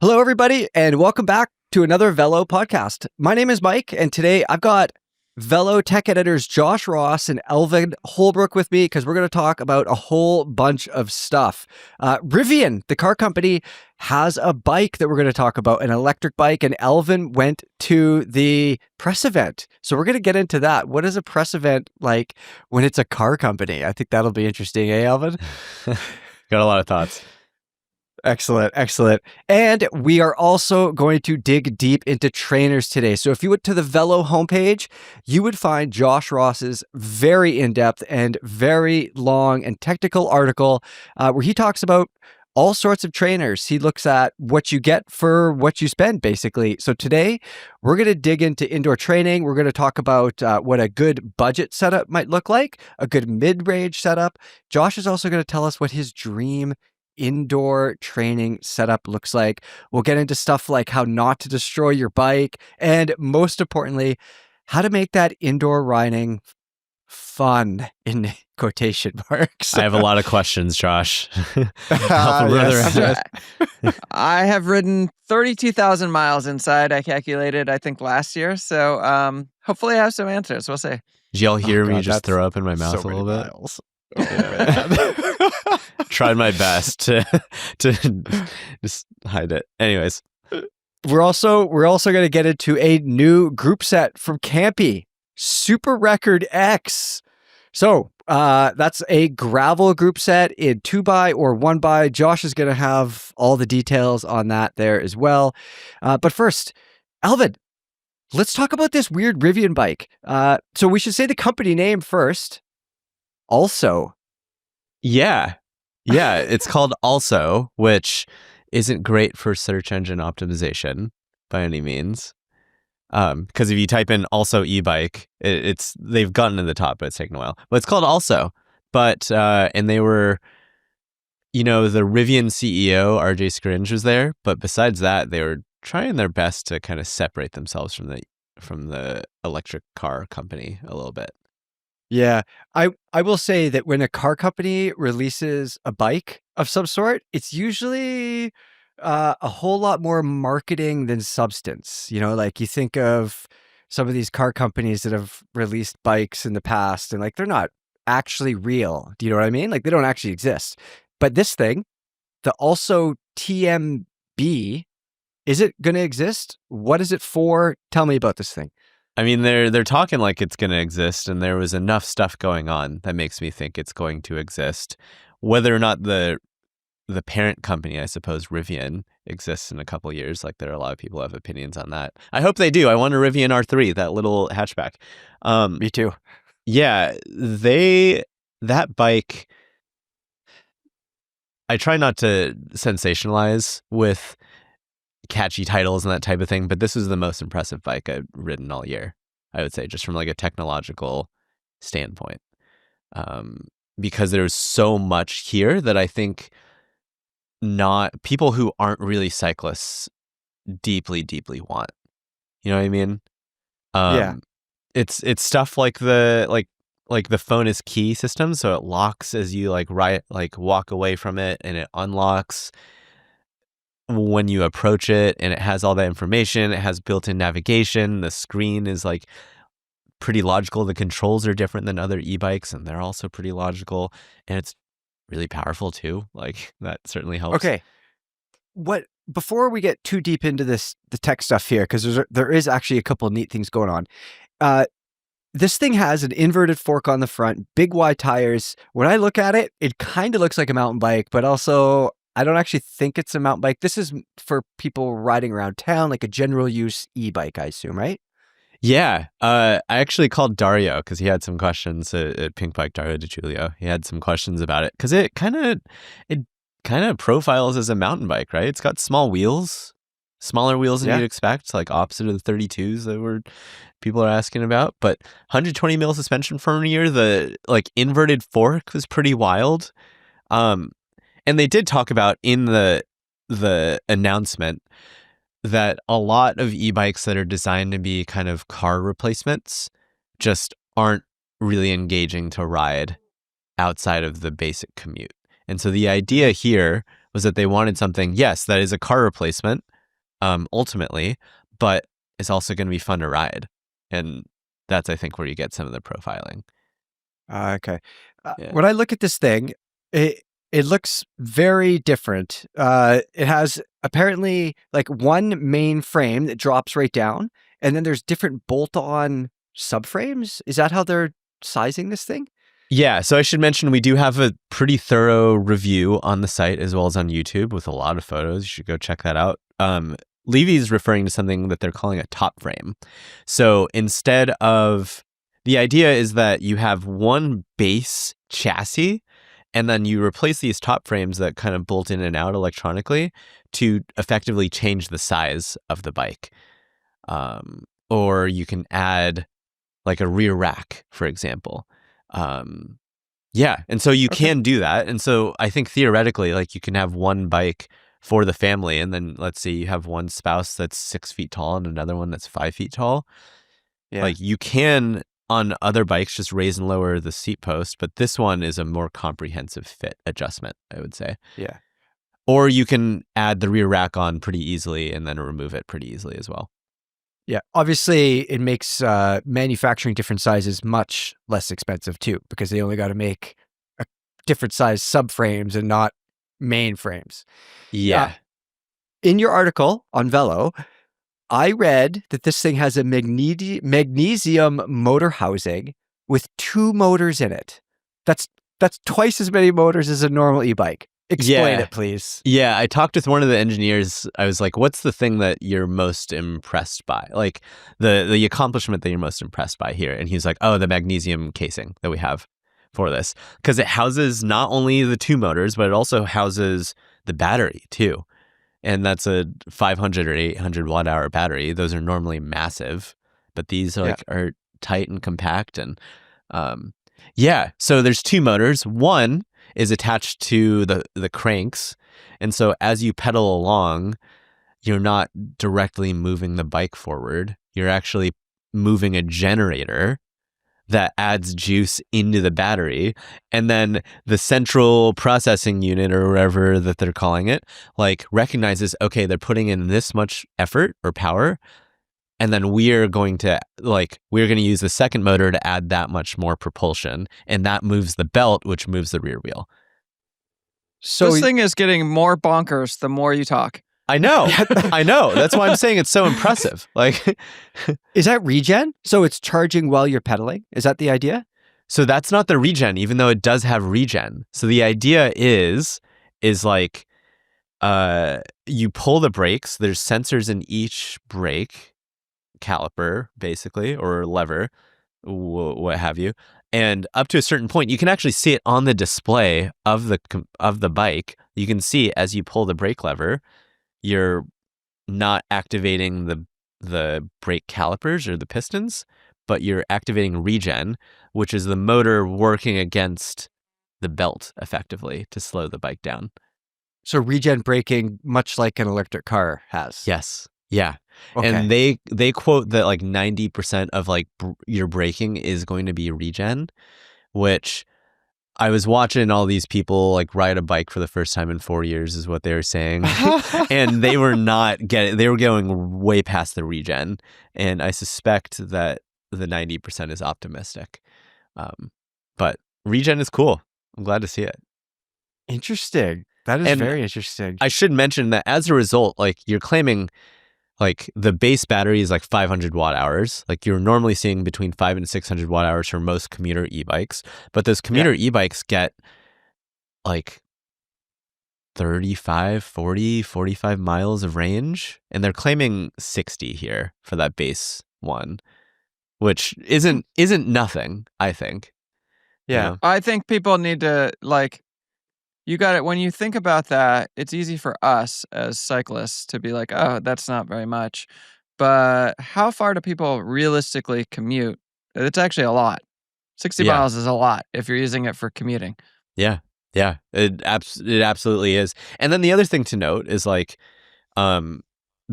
Hello, everybody, and welcome back to another Velo podcast. My name is Mike, and today I've got Velo tech editors Josh Ross and Alvin Holbrook with me because we're going to talk about a whole bunch of stuff. Rivian, the car company, has a bike that we're going to talk about, an electric bike, and Alvin went to the press event. So we're going to get into that. What is a press event like when it's a car company? I think that'll be interesting, eh, Alvin? Got a lot of thoughts. Excellent, excellent. And we are also going to dig deep into trainers today. So if you went to the Velo homepage, you would find Josh Ross's very in-depth and very long and technical article where he talks about all sorts of trainers. He looks at what you get for what you spend, basically. So today, we're going to dig into indoor training. We're going to talk about what a good budget setup might look like, a good mid-range setup. Josh is also going to tell us what his dream indoor training setup looks like. We'll get into stuff like how not to destroy your bike, and most importantly, how to make that indoor riding fun, in quotation marks. I have a lot of questions, Josh. I have ridden 32,000 miles inside, I calculated, I think last year. So hopefully I have some answers. We'll see. Did y'all hear me just throw up in my mouth a little bit? Miles. Tried my best to just hide it. Anyways, we're also going to get into a new group set from Campagnolo Super Record X. So that's a gravel group set in 2x or 1x. Josh is going to have all the details on that there as well. But first, Alvin, let's talk about this weird Rivian bike. So we should say the company name first. Also. Yeah, it's called Also, which isn't great for search engine optimization by any means. Because if you type in Also e-bike, they've gotten to the top, but it's taken a while. But it's called Also. But and they were, the Rivian CEO RJ Scringe was there. But besides that, they were trying their best to kind of separate themselves from the electric car company a little bit. Yeah, I will say that when a car company releases a bike of some sort, it's usually a whole lot more marketing than substance. Like you think of some of these car companies that have released bikes in the past and like they're not actually real. Do you know what I mean? Like they don't actually exist. But this thing, the Also TMB, is it going to exist? What is it for? Tell me about this thing. I mean, they're talking like it's going to exist, and there was enough stuff going on that makes me think it's going to exist. Whether or not the parent company, I suppose, Rivian, exists in a couple of years, like there are a lot of people who have opinions on that. I hope they do. I want a Rivian R3, that little hatchback. Me too. Yeah, that bike, I try not to sensationalize with catchy titles and that type of thing, but this is the most impressive bike I've ridden all year, I would say, just from like a technological standpoint, because there's so much here that I think not people who aren't really cyclists deeply want. You know what I mean? Yeah, it's stuff like the phone is key system, so it locks as you walk away from it, and it unlocks when you approach it, and it has all that information. It has built-in navigation. The screen is like pretty logical. The controls are different than other e-bikes, and they're also pretty logical, and it's really powerful too. Like that certainly helps. Okay. Before we get too deep into the tech stuff here, because there is actually a couple of neat things going on. This thing has an inverted fork on the front, big wide tires. When I look at it, it kind of looks like a mountain bike, but also I don't actually think it's a mountain bike. This is for people riding around town, like a general use e-bike, I assume, right? Yeah. I actually called Dario because he had some questions at Pink Bike, Dario DiGiulio. He had some questions about it because it kind of profiles as a mountain bike, right? It's got smaller wheels than you'd expect, like opposite of the 32s that people are asking about. But 120 mil suspension for a year. The inverted fork was pretty wild. And they did talk about in the announcement that a lot of e-bikes that are designed to be kind of car replacements just aren't really engaging to ride outside of the basic commute. And so the idea here was that they wanted something, yes, that is a car replacement, ultimately, but it's also going to be fun to ride. And that's, I think, where you get some of the profiling. Okay. Yeah. When I look at this thing, it looks very different. It has apparently like one main frame that drops right down, and then there's different bolt-on subframes. Is that how they're sizing this thing? Yeah, so I should mention we do have a pretty thorough review on the site as well as on YouTube with a lot of photos. You should go check that out. Levy is referring to something that they're calling a top frame. So instead of, the idea is that you have one base chassis and then you replace these top frames that kind of bolt in and out electronically to effectively change the size of the bike. Or you can add like a rear rack, for example. Yeah, and so you can do that. And so I think theoretically, like you can have one bike for the family, and then let's say you have one spouse that's 6 feet tall and another one that's 5 feet tall. Yeah. Like you can on other bikes just raise and lower the seat post, but this one is a more comprehensive fit adjustment, I would say. Yeah. Or you can add the rear rack on pretty easily and then remove it pretty easily as well. Yeah. Obviously, it makes manufacturing different sizes much less expensive too, because they only got to make a different size subframes and not main frames. Yeah. In your article on Velo, I read that this thing has a magnesium motor housing with 2 motors in it. That's twice as many motors as a normal e-bike. Explain it, please. Yeah, I talked with one of the engineers. I was like, what's the thing that you're most impressed by? Like the accomplishment that you're most impressed by here? And he's like, oh, the magnesium casing that we have for this. Because it houses not only the 2 motors, but it also houses the battery too. And that's a 500 or 800 watt hour battery. Those are normally massive, but these are are tight and compact. And so there's 2 motors. One is attached to the cranks. And so as you pedal along, you're not directly moving the bike forward. You're actually moving a generator that adds juice into the battery. And then the central processing unit, or whatever that they're calling it, like recognizes, okay, they're putting in this much effort or power. And then we're going to use the second motor to add that much more propulsion. And that moves the belt, which moves the rear wheel. So this thing is getting more bonkers the more you talk. I know. I know. That's why I'm saying it's so impressive. Like, is that regen? So it's charging while you're pedaling? Is that the idea? So that's not the regen, even though it does have regen. So the idea is like, you pull the brakes. There's sensors in each brake caliper, basically, or lever, what have you. And up to a certain point, you can actually see it on the display of the bike. You can see as you pull the brake lever, you're not activating the brake calipers or the pistons, but you're activating regen, which is the motor working against the belt effectively to slow the bike down. So regen braking, much like an electric car has. Yes. Yeah. Okay. And they quote that like 90% of like your braking is going to be regen, which I was watching all these people like ride a bike for the first time in 4 years is what they were saying. And they were they were going way past the regen. And I suspect that the 90% is optimistic. But regen is cool. I'm glad to see it. Interesting. That is very interesting. I should mention that as a result, like you're claiming like the base battery is like 500 watt hours. Like you're normally seeing between 500 and 600 watt hours for most commuter e-bikes. But those commuter e-bikes get like 35, 40, 45 miles of range. And they're claiming 60 here for that base one, which isn't nothing, I think. Yeah. You know? I think people need to you got it. When you think about that, it's easy for us as cyclists to be like, oh, that's not very much. But how far do people realistically commute? It's actually a lot. 60 miles is a lot if you're using it for commuting. Yeah. Yeah. It absolutely is. And then the other thing to note is like,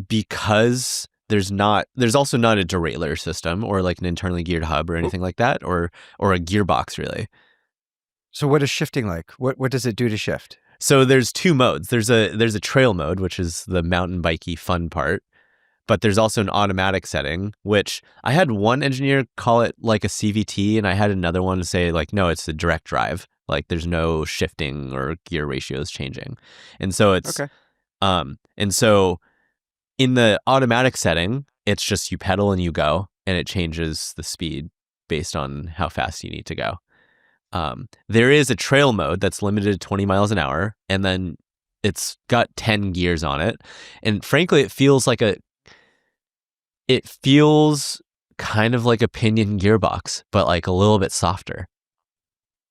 because there's also not a derailleur system or like an internally geared hub or anything like that, or a gearbox really. So what is shifting like? What does it do to shift? So there's two modes. There's a trail mode, which is the mountain bikey fun part. But there's also an automatic setting, which I had one engineer call it like a CVT, and I had another one say like, no, it's a direct drive. Like there's no shifting or gear ratios changing. And so it's Okay. And so in the automatic setting, it's just you pedal and you go, and it changes the speed based on how fast you need to go. There is a trail mode that's limited to 20 miles an hour, and then it's got 10 gears on it. And frankly, it feels kind of like a pinion gearbox, but like a little bit softer.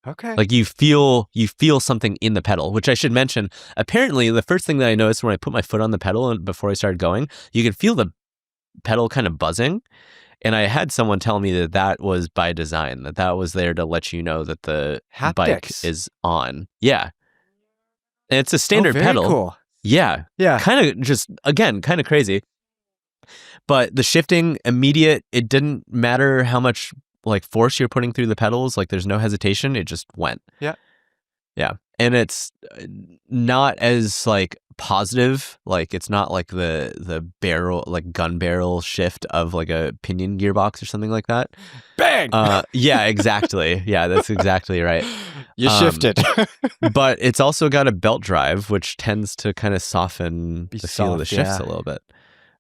Okay. Like you feel something in the pedal, which I should mention. Apparently, the first thing that I noticed when I put my foot on the pedal and before I started going, you can feel the pedal kind of buzzing. And I had someone tell me that was by design, that was there to let you know that the bike Haptics. is on. Yeah. And it's a standard very pedal. Cool. Yeah. Yeah. Kind of just, again, kind of crazy. But the shifting immediate, it didn't matter how much like force you're putting through the pedals. Like there's no hesitation. It just went. Yeah. Yeah. And it's not as like positive. Like it's not like the barrel, like gun barrel shift of like a pinion gearbox or something like that. Bang! Yeah, exactly. Yeah, that's exactly right. You shifted. But it's also got a belt drive, which tends to kind of soften the feel of the shifts a little bit.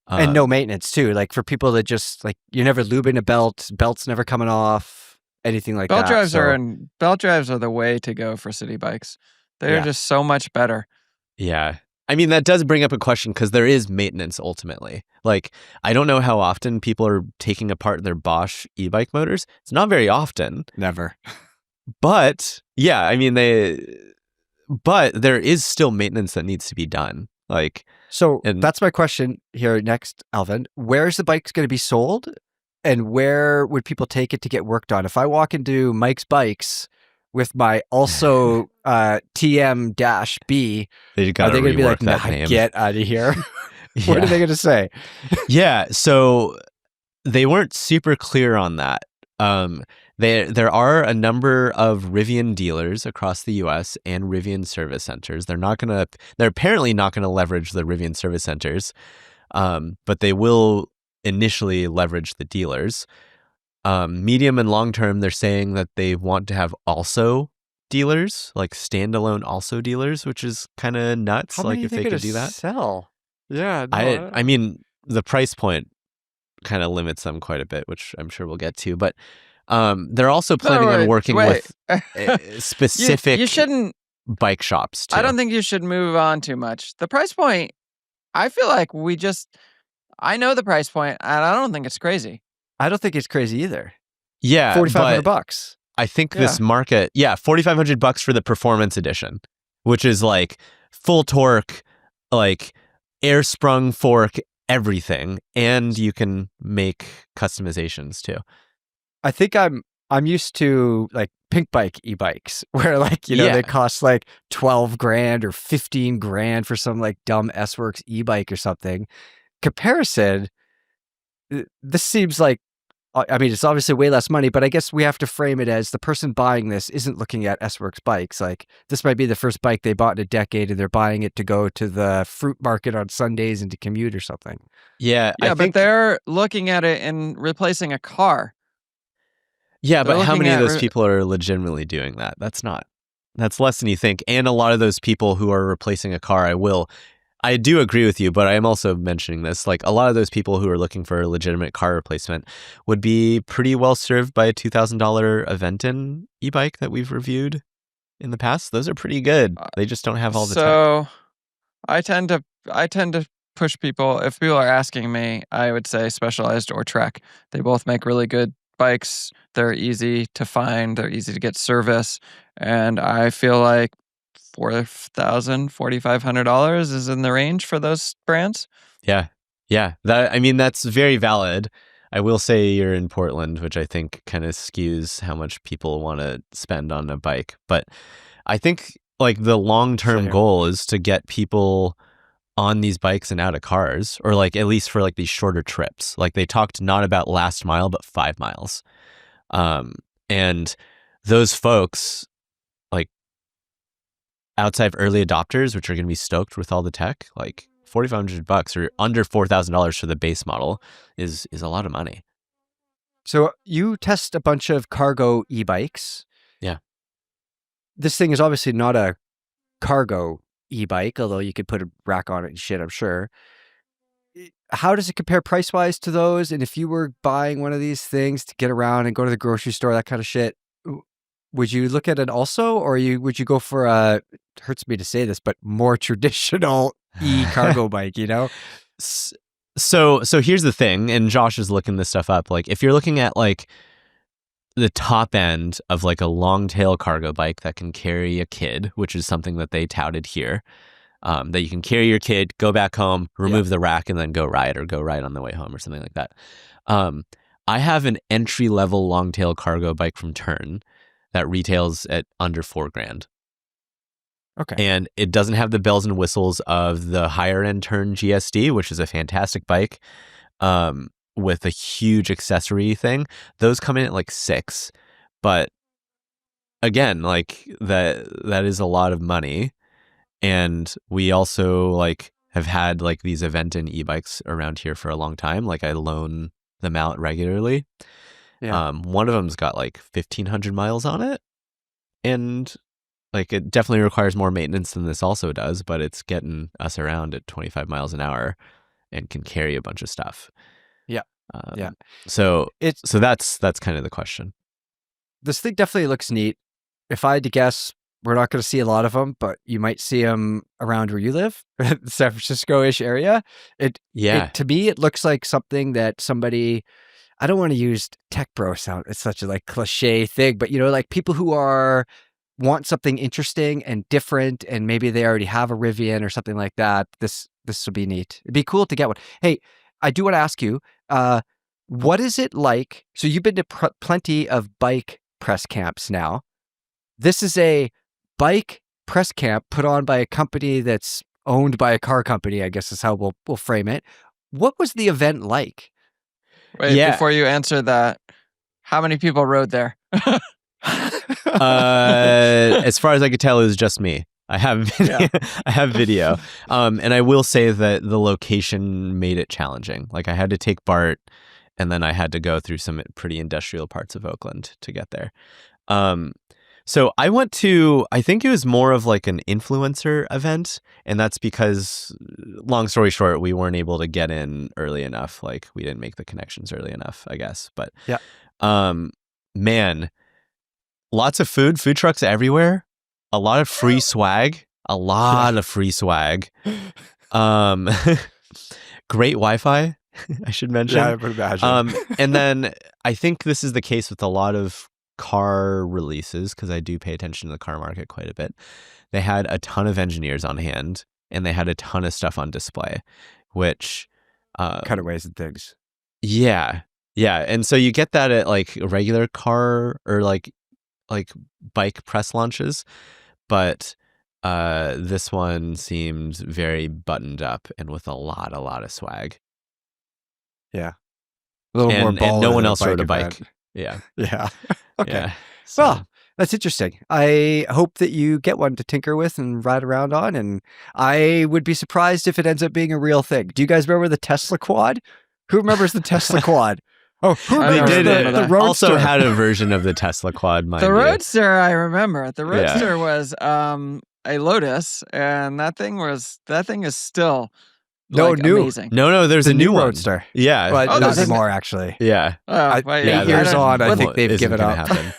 And no maintenance too. Like for people that just like you're never lubing a belt, belt's never coming off, anything like Belt that. belt drives are the way to go for city bikes. They're just so much better. Yeah. I mean, that does bring up a question because there is maintenance ultimately. Like, I don't know how often people are taking apart their Bosch e-bike motors. It's not very often. Never. But yeah, I mean, but there is still maintenance that needs to be done. Like, so that's my question here next, Alvin. Where's the bike going to be sold? And where would people take it to get worked on? If I walk into Mike's Bikes with my also TM-B, are they going to be like, nah, get out of here? What are they going to say? Yeah, so they weren't super clear on that. There are a number of Rivian dealers across the U.S. and Rivian service centers. They're apparently not going to leverage the Rivian service centers, but they will initially leverage the dealers. Medium and long term, they're saying that they want to have also dealers, like standalone also dealers, which is kind of nuts. How like if they could do that, sell. Yeah, no, I mean the price point kind of limits them quite a bit, which I'm sure we'll get to. But they're also planning on working with specific you shouldn't bike shops too. I don't think you should move on too much. The price point, I feel like I know the price point, and I don't think it's crazy. I don't think it's crazy either. Yeah, $4,500. I think this market, $4,500 for the performance edition, which is like full torque, like air sprung fork, everything, and you can make customizations too. I think I'm used to like pink bike e-bikes where like, they cost like 12 grand or 15 grand for some like dumb S-Works e-bike or something. Comparison, this seems like, I mean, it's obviously way less money, but I guess we have to frame it as the person buying this isn't looking at S-Works bikes. Like this might be the first bike they bought in a decade and they're buying it to go to the fruit market on Sundays and to commute or something. Yeah. But they're looking at it and replacing a car. Yeah, but how many of those people are legitimately doing that? That's less than you think. And a lot of those people who are replacing a car, I do agree with you, but I am also mentioning this. Like a lot of those people who are looking for a legitimate car replacement would be pretty well served by a $2,000 Aventon e-bike that we've reviewed in the past. Those are pretty good. They just don't have all the tech. So I tend to push people. If people are asking me, I would say Specialized or Trek. They both make really good bikes. They're easy to find. They're easy to get service. And I feel like $4,000, $4,500 is in the range for those brands. Yeah. That's very valid. I will say you're in Portland, which I think kind of skews how much people want to spend on a bike. But I think like the long-term goal is to get people on these bikes and out of cars, or like at least for like these shorter trips. Like they talked not about last mile, but 5 miles. And those folks, like, outside of early adopters, which are going to be stoked with all the tech, like $4,500 or under $4,000 for the base model is a lot of money. So you test a bunch of cargo e-bikes. Yeah. This thing is obviously not a cargo e-bike, although you could put a rack on it and shit, I'm sure. How does it compare price-wise to those? And if you were buying one of these things to get around and go to the grocery store, that kind of shit, would you look at it also? Or would you go for it hurts me to say this, but more traditional e-cargo bike, you know? So here's the thing, and Josh is looking this stuff up. Like if you're looking at like the top end of like a long tail cargo bike that can carry a kid, which is something that they touted here, that you can carry your kid, go back home, remove the rack, and then go ride on the way home or something like that. I have an entry level long tail cargo bike from Tern that retails at under $4,000. Okay. And it doesn't have the bells and whistles of the higher end Tern GSD, which is a fantastic bike with a huge accessory thing. Those come in at like $6,000. But again, like that is a lot of money. And we also like have had like these Aventon e-bikes around here for a long time. Like I loan them out regularly. Yeah. One of them's got like 1,500 miles on it. And like it definitely requires more maintenance than this also does, but it's getting us around at 25 miles an hour and can carry a bunch of stuff. Yeah. So that's kind of the question. This thing definitely looks neat. If I had to guess, we're not going to see a lot of them, but you might see them around where you live, the San Francisco-ish area. To me, it looks like something that somebody, I don't want to use tech bro sound. It's such a like cliche thing, but you know, like people who want something interesting and different, and maybe they already have a Rivian or something like that. This would be neat. It'd be cool to get one. Hey, I do want to ask you, what is it like? So you've been to plenty of bike press camps now. This is a bike press camp put on by a company that's owned by a car company, I guess is how we'll frame it. What was the event like? Wait, before you answer that, how many people rode there? As far as I could tell, it was just me. I have video. I have video. And I will say that the location made it challenging. Like I had to take BART, and then I had to go through some pretty industrial parts of Oakland to get there. So I went to, I think it was more of like an influencer event. And that's because, long story short, we weren't able to get in early enough. Like we didn't make the connections early enough, I guess. But man, lots of food trucks everywhere. A lot of free swag. Great Wi-Fi, I should mention. Yeah, I would imagine. And then I think this is the case with a lot of car releases, because I do pay attention to the car market quite a bit. They had a ton of engineers on hand, and they had a ton of stuff on display, which cutaways and things. Yeah. And so you get that at like regular car or like bike press launches, but this one seemed very buttoned up and with a lot of swag. Yeah. A little more baller and no one than else rode a event. bike. Yeah. Yeah. Okay. Yeah. So, Well, that's interesting. I hope that you get one to tinker with and ride around on, and I would be surprised if it ends up being a real thing. Do you guys remember the Tesla quad? Who remembers the Tesla quad? Oh, who I remembers remember the that. Roadster? also had a version of the Tesla quad, mind The you. Roadster, I remember. The Roadster was a Lotus, and that thing is still amazing. No, there's the a new one. Roadster. Yeah. But Oh, not there's a- anymore, actually. Yeah. Oh, 8 years on, I think they've given up. Happen.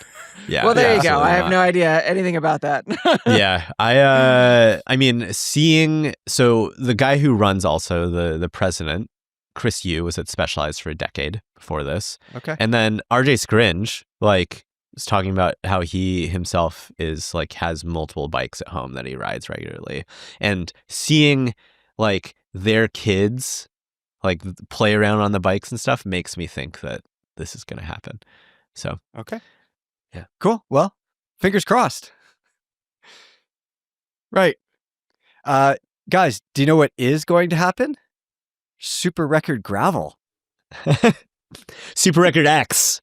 Yeah. Well, there you go. absolutely I have not. no idea anything about that. Yeah. I mean, seeing, so the guy who runs also the president, Chris Yu, was at Specialized for a decade before this. Okay. And then RJ Scringe, like, was talking about how he himself is like has multiple bikes at home that he rides regularly, and seeing like their kids like play around on the bikes and stuff makes me think that this is going to happen. So Okay. Yeah. Cool. Well, fingers crossed. Right. Guys, do you know what is going to happen? Super Record Gravel. Super Record X.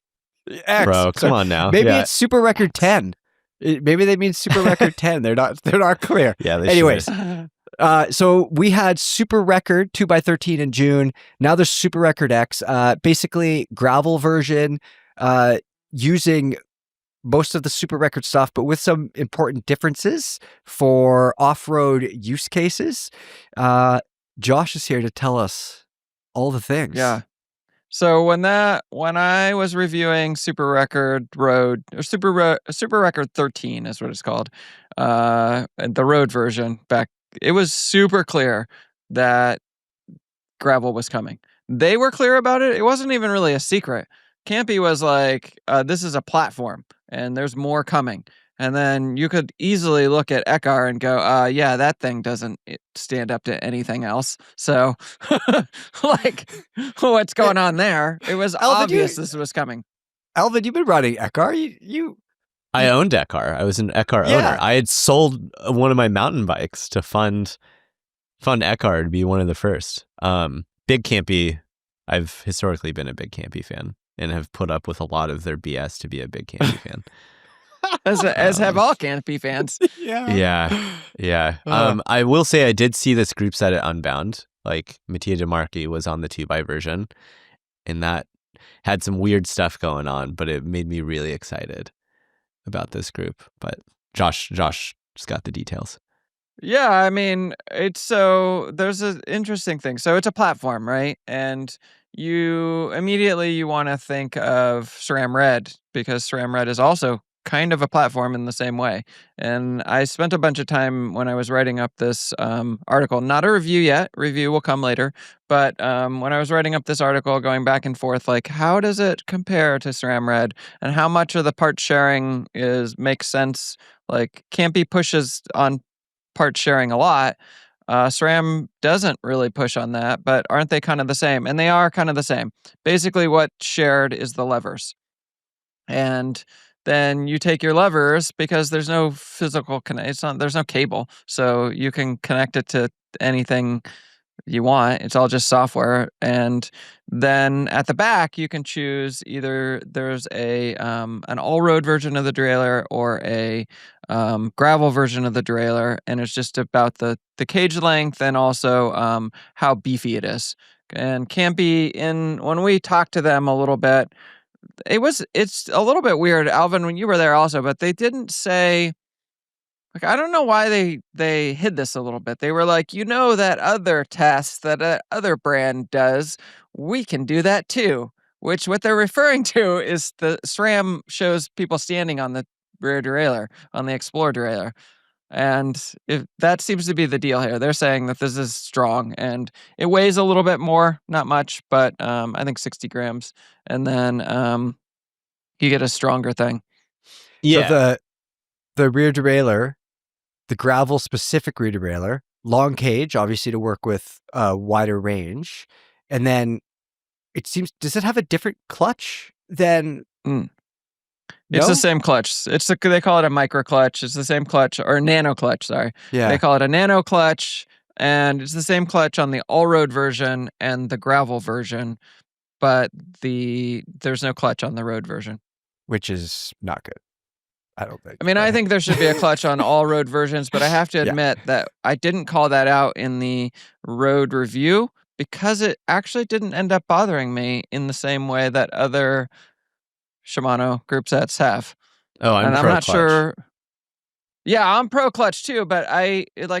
X. Bro, come on now. Maybe Yeah. it's Super Record 10. Maybe they mean Super Record 10. They're not clear. Yeah, they Anyways, should. so we had Super Record 2x13 in June. Now there's Super Record X, basically gravel version, using most of the Super Record stuff, but with some important differences for off-road use cases. Josh is here to tell us all the things. Yeah. So when I was reviewing Super Record Road or Super Record 13 is what it's called, the road version back, it was super clear that gravel was coming. They were clear about it. It wasn't even really a secret. Campy was like, this is a platform and there's more coming. And then you could easily look at Ekar and go, yeah, that thing doesn't stand up to anything else. So, like, what's going on there? It was Alvin, obvious this was coming. Alvin, you've been riding Ekar. I owned Ekar. I was an Ekar owner. I had sold one of my mountain bikes to fund Ekar to be one of the first. Big Campy. I've historically been a big Campy fan and have put up with a lot of their BS to be a big Campy fan. As have all Campy fans. Yeah. I will say I did see this group set at Unbound. Like Mattia DeMarchi was on the 2x version, and that had some weird stuff going on, but it made me really excited about this group. But Josh just got the details. Yeah, I mean, there's an interesting thing. So it's a platform, right? And you immediately want to think of SRAM Red because SRAM Red is also kind of a platform in the same way. And I spent a bunch of time when I was writing up this article, not a review yet, review will come later, but when I was writing up this article, going back and forth, like, how does it compare to SRAM Red and how much of the part sharing makes sense? Like, Campy pushes on part sharing a lot. SRAM doesn't really push on that, but aren't they kind of the same? And they are kind of the same. Basically, what shared is the levers. And then you take your levers because there's no physical there's no cable. So you can connect it to anything you want. It's all just software. And then at the back, you can choose either there's an all-road version of the derailleur or a gravel version of the derailleur, and it's just about the cage length and also how beefy it is. And Campy, when we talked to them a little bit, it's a little bit weird, Alvin, when you were there also, but they didn't say. Like, I don't know why they hid this a little bit. They were like, that other test that other brand does, we can do that too. Which what they're referring to is the SRAM shows people standing on the rear derailleur, on the Explorer derailleur. And if that seems to be the deal here. They're saying that this is strong and it weighs a little bit more, not much, but I think 60 grams. And then you get a stronger thing. Yeah. So the rear derailleur, the gravel specific rear derailleur, long cage, obviously to work with a wider range. And then it seems, does it have a different clutch than? It's the same clutch. They call it a micro clutch. It's the same clutch, or nano clutch, sorry. Yeah. They call it a nano clutch, and it's the same clutch on the all-road version and the gravel version, but there's no clutch on the road version. Which is not good, I don't think. I mean, I think there should be a clutch on all road versions, but I have to admit that I didn't call that out in the road review because it actually didn't end up bothering me in the same way that other Shimano group sets have. Oh, I'm not sure. Yeah, I'm pro clutch too, but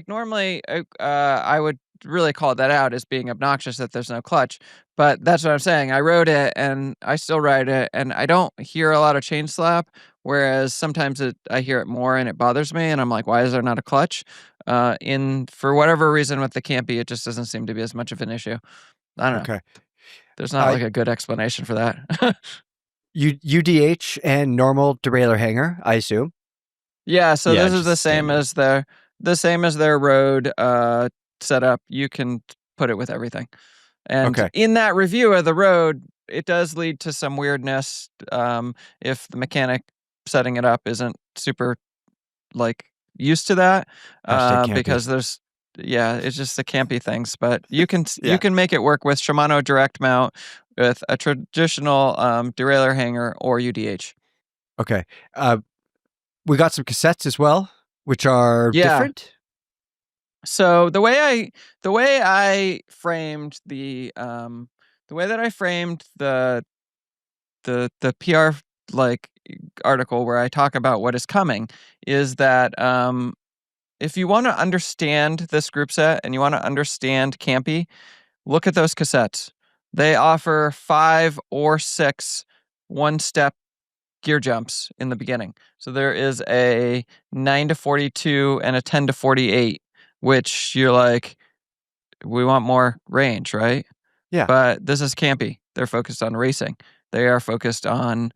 normally I would really call that out as being obnoxious that there's no clutch. But that's what I'm saying. I rode it and I still ride it, and I don't hear a lot of chain slap. Whereas sometimes I hear it more and it bothers me, and I'm like, why is there not a clutch? For whatever reason with the Campy, it just doesn't seem to be as much of an issue. I don't know. Okay. There's not like a good explanation for that. UDH and normal derailleur hanger, I assume. Yeah, so this is the same as their road setup. You can put it with everything. And in that review of the road, it does lead to some weirdness if the mechanic setting it up isn't super used to that because it's just the Campy things. But you can make it work with Shimano direct mount with a traditional derailleur hanger or UDH. Okay. we got some cassettes as well, which are different. So the way I framed the way that I framed the PR like article where I talk about what is coming is that if you want to understand this group set and you want to understand Campy, look at those cassettes. They offer 5 or 6 one-step gear jumps in the beginning. So there is a 9 to 42 and a 10 to 48, which you're like, we want more range, right? Yeah. But this is Campy. They're focused on racing. They are focused on,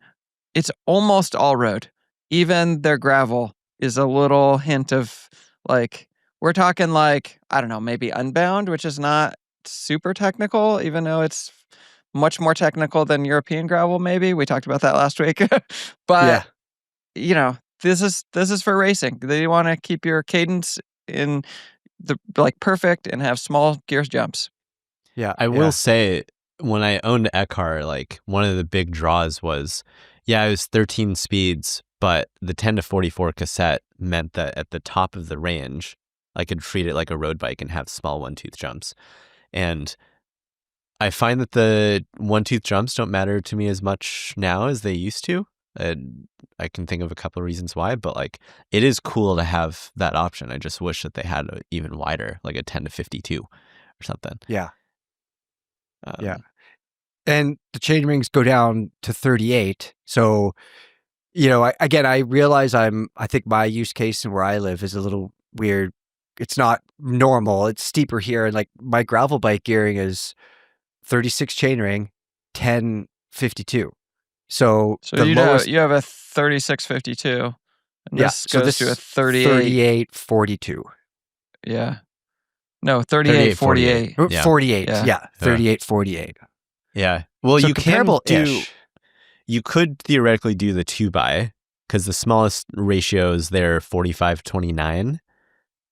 it's almost all road. Even their gravel is a little hint of like, we're talking like, I don't know, maybe Unbound, which is not super technical, even though it's much more technical than European gravel, maybe. We talked about that last week. But, you know, this is for racing. They want to keep your cadence in the like perfect and have small gear jumps. Yeah. I will say, when I owned Eccar, like one of the big draws was, it was 13 speeds, but the 10 to 44 cassette meant that at the top of the range, I could treat it like a road bike and have small one-tooth jumps. And I find that the one-tooth jumps don't matter to me as much now as they used to. And I can think of a couple of reasons why, but like it is cool to have that option. I just wish that they had a even wider, like a 10 to 52 or something. Yeah. And the chain rings go down to 38. So, you know, I realize I think my use case and where I live is a little weird. It's not normal. It's steeper here. And like my gravel bike gearing is 36 chain ring, 10 52. So the lowest, you have a 3652. And this goes to a 38 42. Yeah. No, 38 48. 48. Yeah. 38 48. Yeah. Well, So you can comparable-ish. you could theoretically do the 2x because the smallest ratio is there 45-29.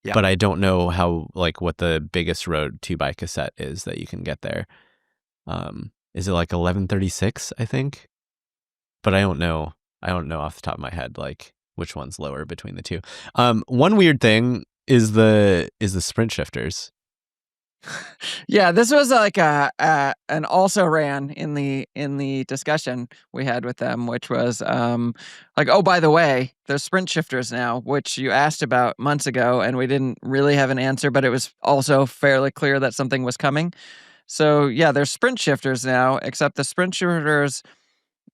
Yeah. But I don't know what the biggest road 2x cassette is that you can get there. Is it like 1136, I think? But I don't know. I don't know off the top of my head like which one's lower between the two. One weird thing is the sprint shifters. Yeah, this was like an also ran in the discussion we had with them, which was like, oh, by the way, there's sprint shifters now, which you asked about months ago, and we didn't really have an answer, but it was also fairly clear that something was coming. So yeah, there's sprint shifters now, except the sprint shifters,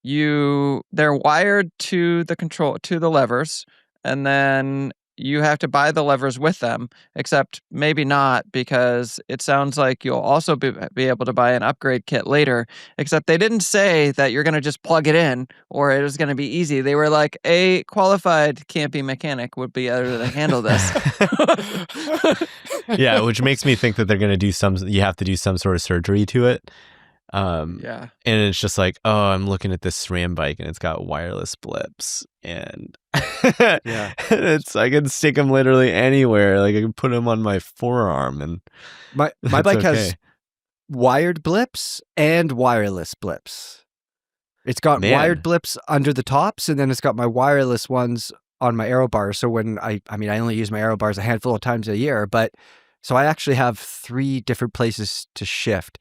they're wired to the levers, and then you have to buy the levers with them, except maybe not, because it sounds like you'll also be able to buy an upgrade kit later, except they didn't say that you're going to just plug it in or it was going to be easy. They were like, a qualified campy mechanic would be able to handle this. Yeah, which makes me think that they're going to do you have to do some sort of surgery to it. And it's just like, oh, I'm looking at this SRAM bike and it's got wireless blips, and I can stick them literally anywhere. Like I can put them on my forearm, and my bike has wired blips and wireless blips. It's got wired blips under the tops, and then it's got my wireless ones on my aero bars. So when I only use my aero bars a handful of times a year, but so I actually have 3 different places to shift.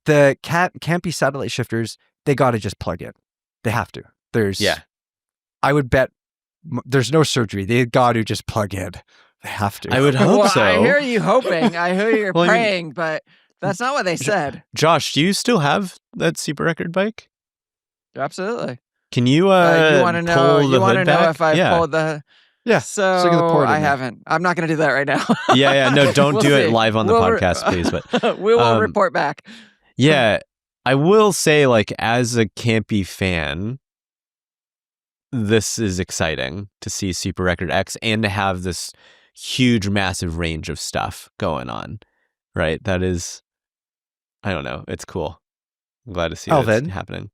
The Campy satellite shifters, they got to just plug in. They have to. I would bet there's no surgery. They got to just plug in. They have to. I would hope so. I hear you hoping. I hear you're praying, but that's not what they said. Josh, do you still have that Super Record bike? Absolutely. Can you you want to know? You want to know if I pulled the? Yeah. So I haven't. I'm not going to do that right now. No, don't do it live on the podcast, please. But we will report back. Yeah, I will say, like, as a Campy fan, this is exciting to see Super Record X and to have this huge, massive range of stuff going on, right? That is, I don't know, it's cool. I'm glad to see Alvin, that's happening.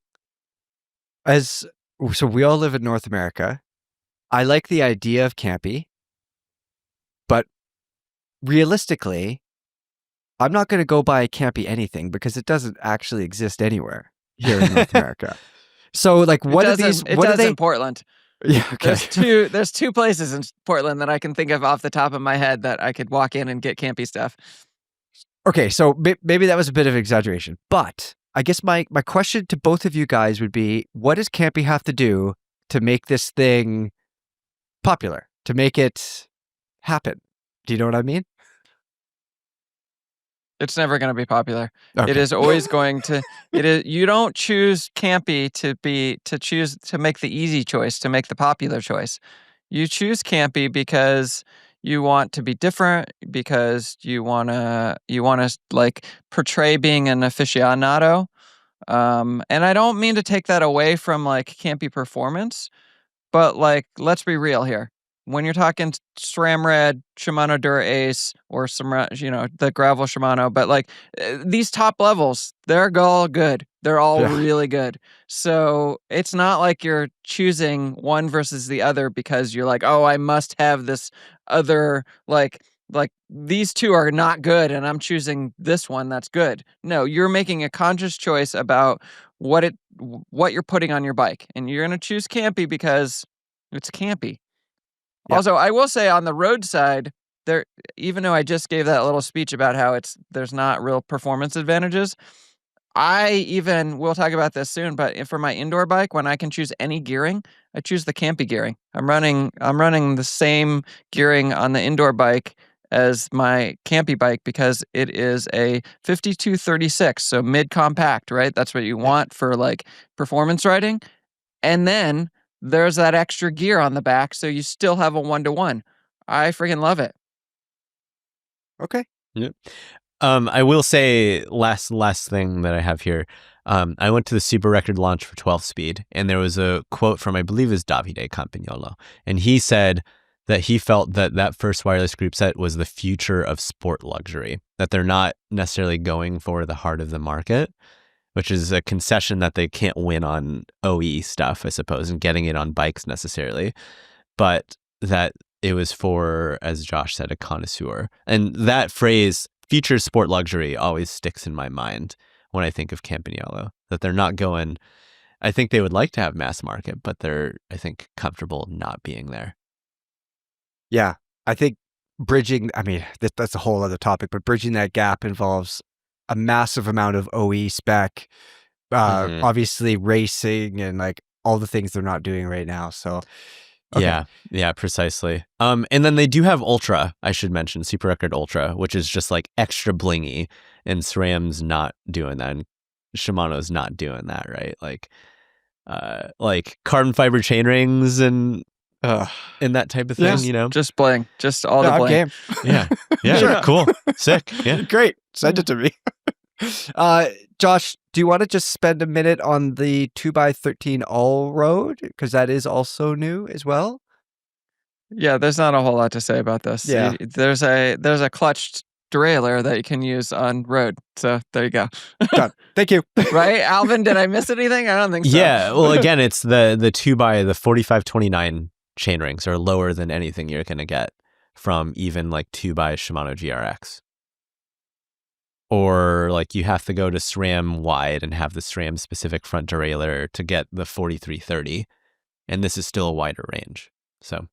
So we all live in North America. I like the idea of Campy, but realistically, I'm not going to go buy a Campy anything because it doesn't actually exist anywhere here in North America. So, like, what are these? It does in Portland. Yeah, okay. There's two places in Portland that I can think of off the top of my head that I could walk in and get campy stuff. Okay, so maybe that was a bit of exaggeration, but I guess my question to both of you guys would be, what does campy have to do to make this thing popular, to make it happen? Do you know what I mean? It's never going to be popular. Okay. It is always going to. It is. You don't choose campy to make the easy choice, to make the popular choice. You choose campy because you want to be different, because you wanna like portray being an aficionado. And I don't mean to take that away from like campy performance, but like let's be real here. When you're talking SRAM Red, Shimano Dura Ace, or some the gravel Shimano, but like these top levels, they're all good. They're all really good. So it's not like you're choosing one versus the other because you're like, oh, I must have this other like these two are not good and I'm choosing this one that's good. No, you're making a conscious choice about what you're putting on your bike, and you're going to choose campy because it's campy. Yep. Also, I will say on the road side, there, even though I just gave that little speech about how there's not real performance advantages, we'll talk about this soon, but for my indoor bike, when I can choose any gearing, I choose the campy gearing. I'm running the same gearing on the indoor bike as my campy bike because it is a 5236, so mid compact, right? That's what you want for like performance riding. And then there's that extra gear on the back, so you still have a 1-to-1. I freaking love it. Okay. Yep. I will say last thing that I have here. I went to the Super Record launch for 12 speed, and there was a quote from, I believe, is Davide Campagnolo, and he said that he felt that first wireless group set was the future of sport luxury. That they're not necessarily going for the heart of the market, which is a concession that they can't win on OE stuff, I suppose, and getting it on bikes necessarily, but that it was for, as Josh said, a connoisseur. And that phrase, future sport luxury, always sticks in my mind when I think of Campagnolo, that they're not going, I think they would like to have mass market, but they're, I think, comfortable not being there. Yeah, I think bridging, I mean, that's a whole other topic, but bridging that gap involves a massive amount of OE spec, obviously racing and like all the things they're not doing right now. So, okay. Yeah, precisely. And then they do have Ultra, I should mention, Super Record Ultra, which is just like extra blingy, and SRAM's not doing that, and Shimano's not doing that, right? Like carbon fiber chain rings and that type of thing, you know? Just bling, just all the bling. Game. Yeah, Sure. Cool, sick, yeah, Great. Send it to me. Josh, do you want to just spend a minute on the 2x13 all road? Because that is also new as well. Yeah, there's not a whole lot to say about this. Yeah. There's a clutched derailleur that you can use on road. So there you go. Done. Thank you. Right, Alvin? Did I miss anything? I don't think so. Yeah, well, again, it's the 2x the 4529 chain rings are lower than anything you're gonna get from even like 2x Shimano GRX. Or like you have to go to SRAM wide and have the SRAM specific front derailleur to get the 4330, and this is still a wider range. So,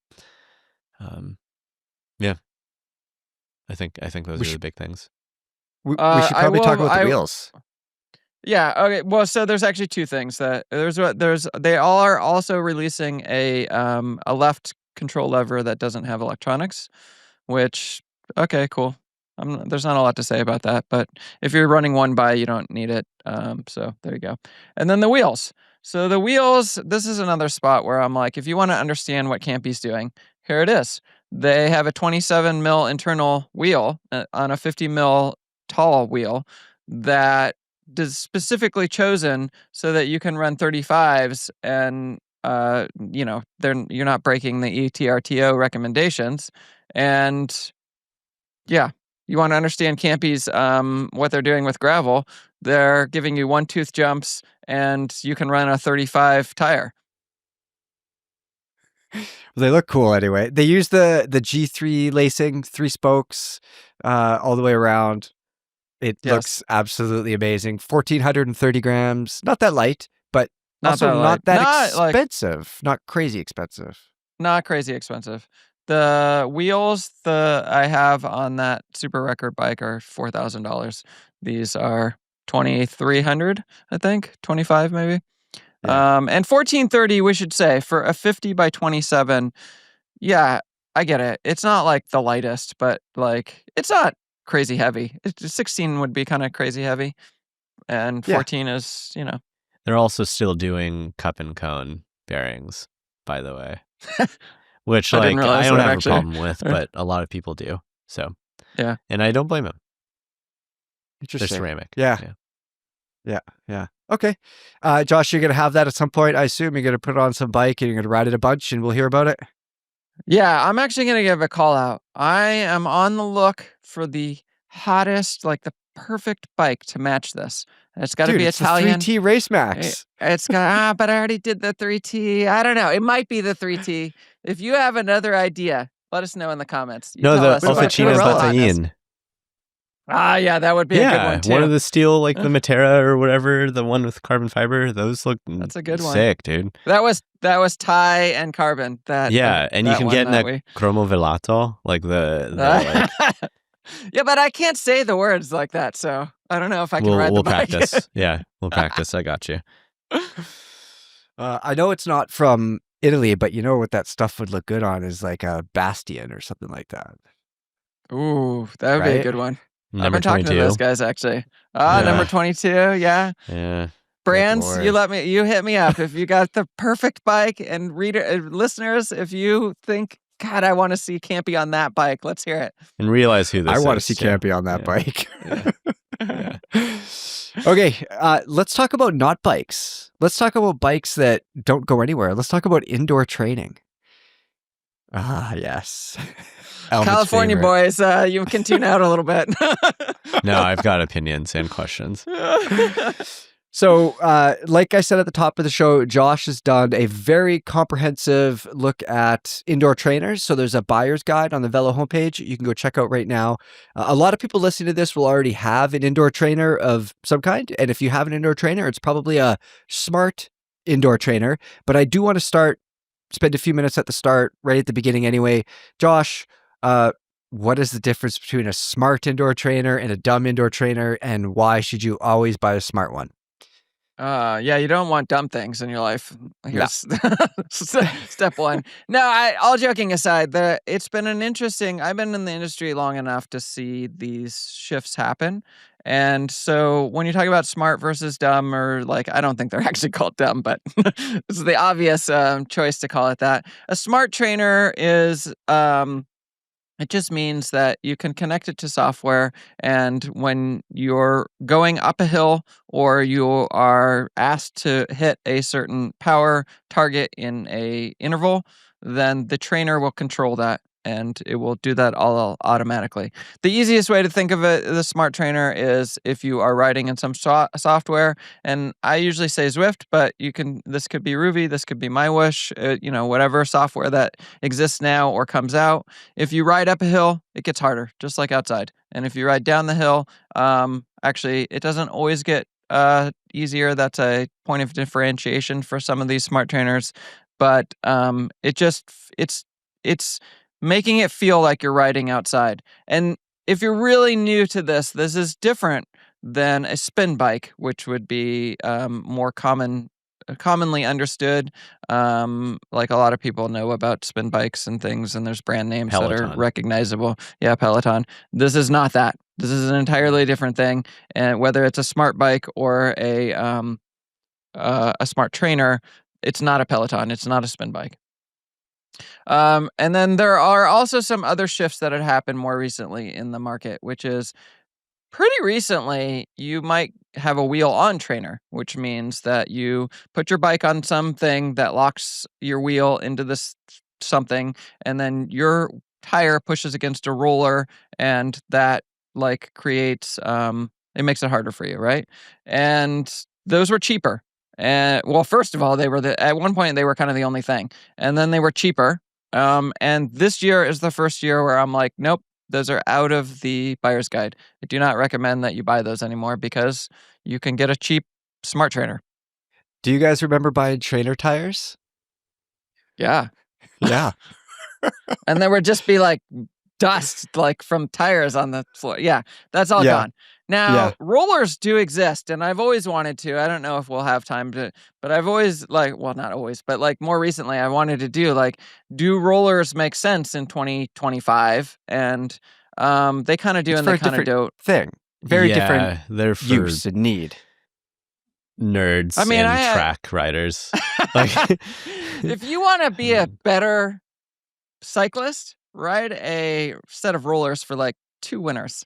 yeah, I think those are the big things. We should probably talk about the wheels. Yeah. Okay. Well, so there's actually two things that they all are also releasing a left control lever that doesn't have electronics, which okay, cool. There's not a lot to say about that, but if you're running one by, you don't need it. So there you go. And then the wheels. So the wheels, this is another spot where I'm like, if you want to understand what Campy's doing, here it is. They have a 27 mil internal wheel on a 50 mil tall wheel that is specifically chosen so that you can run 35s and you're not breaking the ETRTO recommendations. And yeah, you want to understand Campy's what they're doing with gravel. They're giving you one tooth jumps and you can run a 35 tire. They look cool anyway. They use the G3 lacing, 3 spokes all the way around. It looks absolutely amazing. 1,430 grams. Not that light, but Also, that light. not that Not like expensive. Not crazy expensive. not crazy expensive. The wheels I have on that Super Record bike are $4,000. These are 2,300, I think, 25 maybe. Yeah. And 1430, we should say, for a 50 by 27. Yeah, I get it. It's not like the lightest, but like it's not crazy heavy. 16 would be kind of crazy heavy, and Yeah. 14 is, They're also still doing cup and cone bearings, by the way. Which, I didn't like, realize I don't that, have actually. a problem with, but a lot of people do. So, Yeah. And I don't blame them. They're Interesting. ceramic. Yeah. Okay. Josh, you're going to have that at some point, I assume. You're going to put it on some bike and you're going to ride it a bunch and we'll hear about it? Yeah, I'm actually going to give a call out. I am on the look for the hottest, like the perfect bike to match this. It's got to Dude, be it's Italian. the 3T Race Max. It's got, but I already did the 3T. I don't know. It might be the 3T. If you have another idea, let us know in the comments. You No, tell the us about Officina Pirelli hotness. Batain. Yeah, that would be a good one too. One of the steel, like the Matera or whatever, the one with carbon fiber. Those look That's a good one. sick, dude. That was Thai and carbon. And you can get in that cromo velato, like the like, yeah, but I can't say the words like that, so I don't know if I can ride the bike. We'll practice. Yeah, we'll practice. I got you. I know it's not from Italy, but you know what that stuff would look good on is like a Bastion or something like that. Ooh, that would be a good one. Number I've been talking 22. to those guys actually. Number 22, yeah. Yeah. Brands, you hit me up if you got the perfect bike, and listeners, if you think, God, I want to see Campy on that bike, let's hear it. And realize who this is. I want to see Campy on that bike. Yeah. Okay, let's talk about not bikes. Let's talk about bikes that don't go anywhere. Let's talk about indoor training. Yes. California boys, you can tune out a little bit. No, I've got opinions and questions. So, like I said at the top of the show, Josh has done a very comprehensive look at indoor trainers. So there's a buyer's guide on the Velo homepage you can go check out right now. A lot of people listening to this will already have an indoor trainer of some kind. And if you have an indoor trainer, it's probably a smart indoor trainer. But I do want to spend a few minutes at the start, right at the beginning anyway. Josh, what is the difference between a smart indoor trainer and a dumb indoor trainer? And why should you always buy a smart one? Yeah, you don't want dumb things in your life. I guess step one. No, all joking aside, it's been I've been in the industry long enough to see these shifts happen. And so when you talk about smart versus dumb, or like, I don't think they're actually called dumb, but this is the obvious choice to call it that. A smart trainer is, it just means that you can connect it to software, and when you're going up a hill or you are asked to hit a certain power target in a interval, then the trainer will control that, and it will do that all automatically. The easiest way to think of it, the smart trainer, is if you are writing in some software, and I usually say Zwift, but this could be Ruby, this could be MyWish, whatever software that exists now or comes out. If you ride up a hill, it gets harder, just like outside. And if you ride down the hill, actually, it doesn't always get easier. That's a point of differentiation for some of these smart trainers, but it's making it feel like you're riding outside. And if you're really new to this is different than a spin bike, which would be more commonly understood. Like a lot of people know about spin bikes and things, and there's brand names Peloton. that are recognizable. Yeah, Peloton. This is not that. This is an entirely different thing. And whether it's a smart bike or a smart trainer, it's not a Peloton. It's not a spin bike. And then there are also some other shifts that had happened more recently in the market, which is pretty recently, you might have a wheel-on trainer, which means that you put your bike on something that locks your wheel into this something, and then your tire pushes against a roller, and that creates it makes it harder for you, right? And those were cheaper. And well, first of all, at one point they were kind of the only thing, and then they were cheaper. And this year is the first year where I'm like, nope, those are out of the buyer's guide. I do not recommend that you buy those anymore because you can get a cheap smart trainer. Do you guys remember buying trainer tires? Yeah. Yeah. And there would just be like dust like from tires on the floor. Yeah, that's all Yeah. gone. Now, rollers do exist, and I've always wanted to. I don't know if we'll have time to, but I've always not always, but like more recently, I wanted to do rollers make sense in 2025? And they kind of do, It's and for they a kind of different don't. thing. Very different They're for use and need. nerds I mean, and track riders. Like, if you want to be a better cyclist, ride a set of rollers for like 2 winners.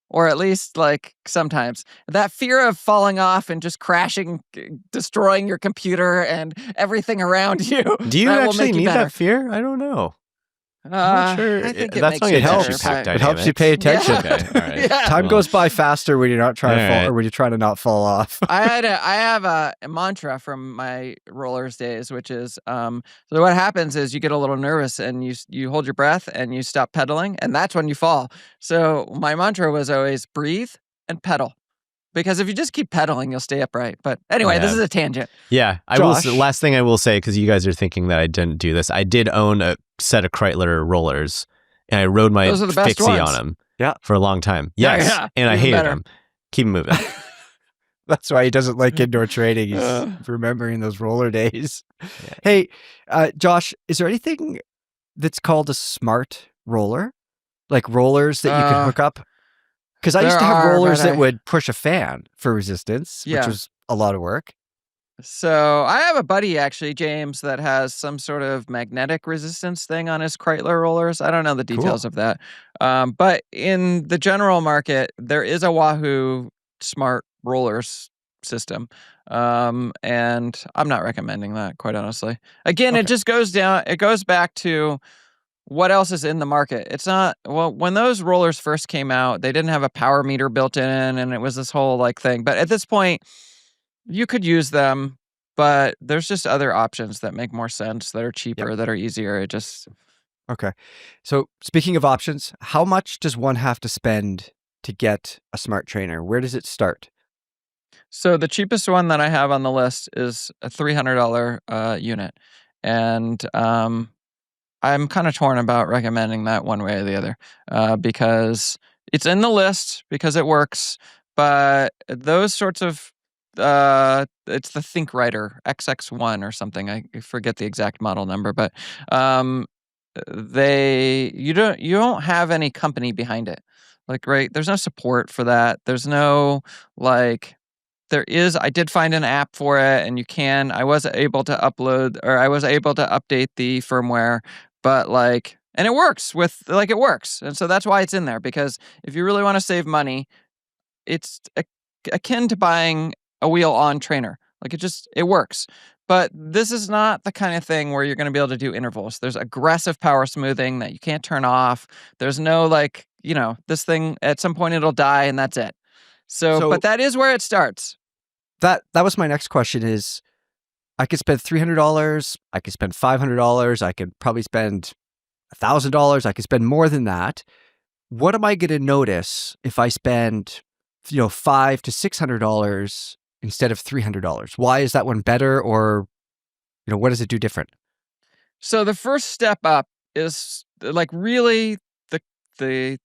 Or at least, like, sometimes. That fear of falling off and just crashing, destroying your computer and everything around you. do you that will actually make you need better. that fear? I don't know. I'm not sure. I think That's it not makes gonna you teach you better, pack but- It helps you pay attention. Yeah. Okay, all right. Yeah. Time Well, goes by faster when you're not trying to fall, Alright. or when you're trying to not fall off. I have a mantra from my rollers days, which is so what happens is you get a little nervous and you hold your breath and you stop pedaling, and that's when you fall. So my mantra was always breathe and pedal. Because if you just keep pedaling, you'll stay upright. But anyway, this Yeah. is a tangent. Yeah, Josh? last thing I will say, because you guys are thinking that I didn't do this, I did own a set of Kreitler rollers, and I rode my Those are the best fixie ones. on them. Yeah. For a long time. Yeah, Yes, yeah, and I even hated better. them. Keep moving. That's why he doesn't like indoor training. He's Uh. remembering those roller days. Hey, Josh, is there anything that's called a smart roller? Like rollers that you can hook up? Because I used there to have are, rollers but that I- would push a fan for resistance, which Yeah. was a lot of work. So I have a buddy, actually, James, that has some sort of magnetic resistance thing on his Kreitler rollers. I don't know the details of that. But in the general market, there is a Wahoo smart rollers system. And I'm not recommending that, quite honestly. Again, Okay. it just goes back to what else is in the market. It's not, well, when those rollers first came out, they didn't have a power meter built in, and it was this whole like thing. But at this point, you could use them, but there's just other options that make more sense, that are cheaper, that are easier. It just, Okay. So speaking of options, how much does one have to spend to get a smart trainer? Where does it start? so the cheapest one that I have on the list is a $300 unit. And I'm kind of torn about recommending that one way or the other, because it's in the list, because it works. But those sorts of, it's the ThinkWriter XX1 or something. I forget the exact model number, but you don't have any company behind it. Like, right, there's no support for that. There's no like. I did find an app for it, and I was able to update the firmware, but and it works it works. And so that's why it's in there, because if you really want to save money, it's akin to buying a wheel-on trainer. Like, it works. But this is not the kind of thing where you're going to be able to do intervals. There's aggressive power smoothing that you can't turn off. There's no this thing, at some point it'll die and that's it. So, but that is where it starts. That was my next question is, I could spend $300, I could spend $500, I could probably spend $1,000, I could spend more than that. What am I going to notice if I spend, $500 to $600 instead of $300? Why is that one better, or what does it do different? So the first step up is really the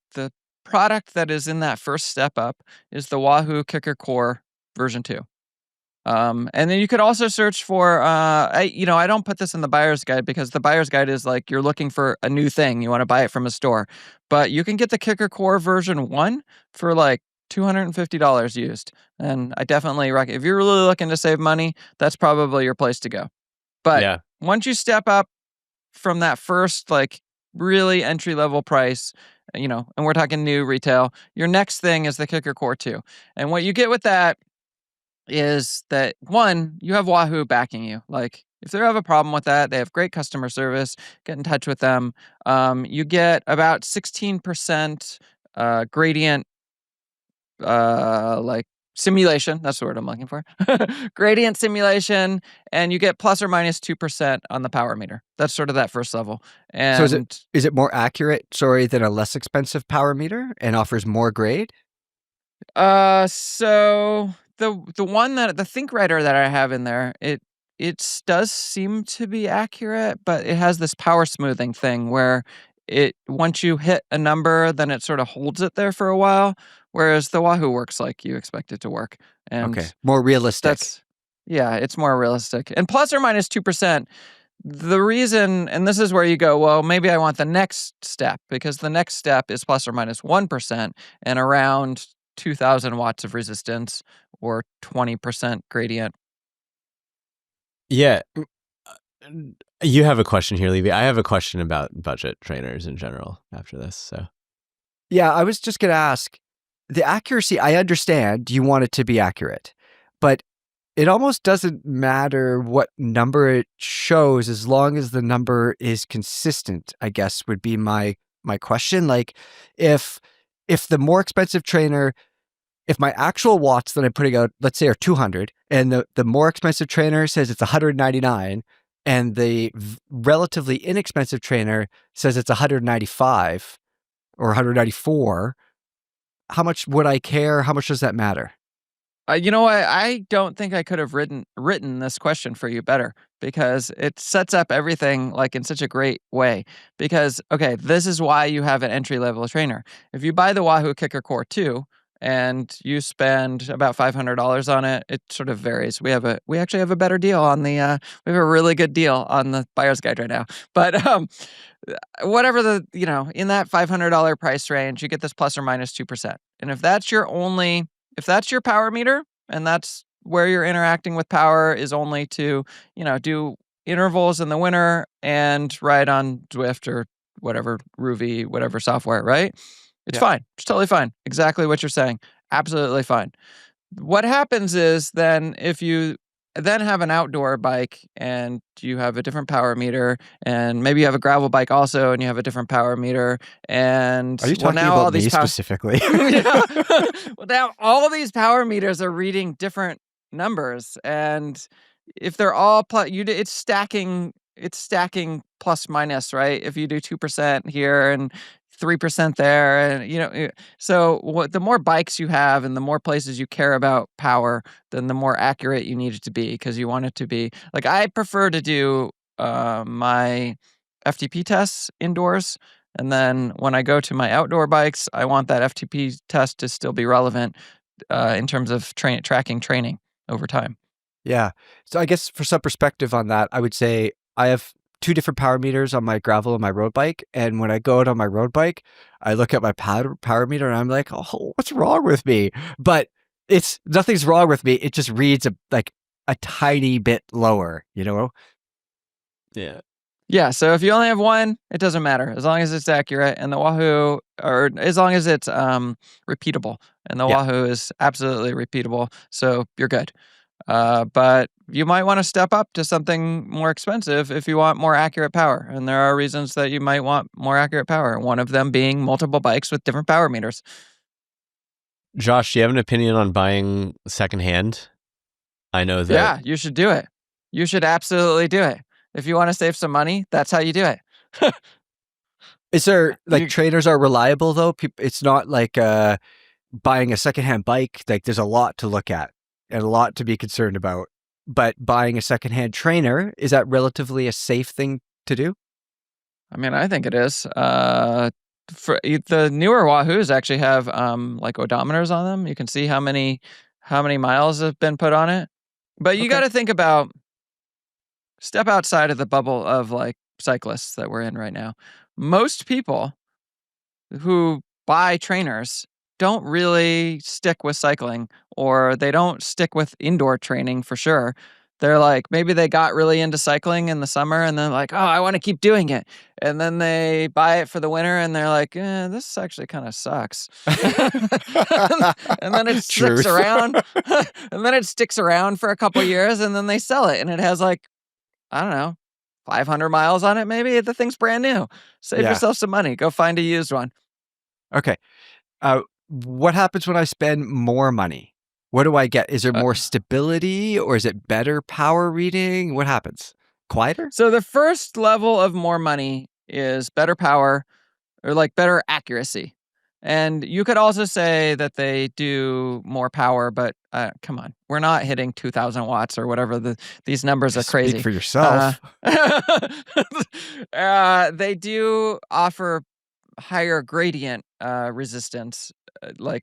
product that is in that first step up is the Wahoo Kicker Core version 2. And then you could also search for, I don't put this in the buyer's guide, because the buyer's guide is like, you're looking for a new thing. You want to buy it from a store, but you can get the Kicker Core version 1 for $250 used. And I definitely recommend, if you're really looking to save money, that's probably your place to go. But once you step up from that first, really entry level price, and we're talking new retail, your next thing is the Kicker Core 2. And what you get with that is that, one, you have Wahoo backing you. Like, if they have a problem with that, they have great customer service. Get in touch with them. You get about 16% gradient, simulation. That's the word I'm looking for. Gradient simulation, and you get plus or minus 2% on the power meter. That's sort of that first level. And So is it more accurate, than a less expensive power meter and offers more grade? so the one that the ThinkWriter that I have in there, it does seem to be accurate, but it has this power smoothing thing where it once you hit a number, then it sort of holds it there for a while. Whereas the Wahoo works like you expect it to work, and Okay, more realistic. it's more realistic. And plus or minus 2%. The reason, and this is where you go, well, maybe I want the next step, because the next step is plus or minus 1% and around 2,000 watts of resistance or 20% gradient. Yeah. You have a question here, Levy. I have a question about budget trainers in general after this. So, Yeah, I was just going to ask, the accuracy, I understand you want it to be accurate, but it almost doesn't matter what number it shows as long as the number is consistent, I guess would be my question. Like if the more expensive trainer, if my actual watts that I'm putting out, let's say, are 200, and the more expensive trainer says it's 199, and the relatively inexpensive trainer says it's 195 or 194, how much would I care? How much does that matter? You know what? I don't think I could have written this question for you better, because it sets up everything like in such a great way. Because, okay, this is why you have an entry-level trainer. If you buy the Wahoo Kicker Core 2 and you spend about $500 on it, it sort of varies. We actually have a better deal on the we have a really good deal on the buyer's guide right now. But whatever in that $500 price range, you get this plus or minus 2%. And if that's your power meter, and that's where you're interacting with power, is only to, do intervals in the winter and ride on Zwift or whatever, Ruby, whatever software, right? It's fine. It's totally fine. Exactly what you're saying. Absolutely fine. What happens is then if you then have an outdoor bike and you have a different power meter, and maybe you have a gravel bike also and you have a different power meter, and Are you talking now all about me these specifically? Yeah. Well, now all these power meters are reading different numbers, and if they're all it's stacking plus minus, right? If you do 2% here and 3% there, and so the more bikes you have and the more places you care about power, then the more accurate you need it to be, because you want it to be like, I prefer to do my FTP tests indoors. And then when I go to my outdoor bikes, I want that FTP test to still be relevant in terms of tracking training over time. Yeah. So I guess for some perspective on that, I would say I have two different power meters on my gravel and my road bike. And when I go out on my road bike, I look at my power meter and I'm like, oh, what's wrong with me? But nothing's wrong with me. It just reads a tiny bit lower, yeah. Yeah, so if you only have one, it doesn't matter as long as it's accurate, and the Wahoo, or as long as it's repeatable, and the Wahoo is absolutely repeatable, so you're good. But you might want to step up to something more expensive if you want more accurate power, and there are reasons that you might want more accurate power. One of them being multiple bikes with different power meters. Josh, do you have an opinion on buying secondhand? I know that. Yeah, you should do it. You should absolutely do it. If you want to save some money, that's how you do it. Is there trainers are reliable though? It's not like buying a secondhand bike. Like there's a lot to look at and a lot to be concerned about. But buying a secondhand trainer, is that relatively a safe thing to do? I mean, I think it is. For the newer Wahoos actually have like odometers on them. You can see how many miles have been put on it. But you got to think about, step outside of the bubble of like cyclists that we're in right now. Most people who buy trainers don't really stick with cycling, or they don't stick with indoor training for sure. They're like, maybe they got really into cycling in the summer and they're like, oh, I want to keep doing it. And then they buy it for the winter and they're like, this actually kind of sucks. And then it sticks around. And then it sticks around for a couple years and then they sell it. And it has like, I don't know, 500 miles on it maybe. The thing's brand new. Save yourself some money. Go find a used one. Okay. What happens when I spend more money? What do I get? Is there more stability, or is it better power reading? What happens? Quieter? So the first level of more money is better power, or like better accuracy. And you could also say that they do more power, but come on, we're not hitting 2,000 watts or whatever. These numbers are crazy. Speak for yourself. They do offer higher gradient resistance,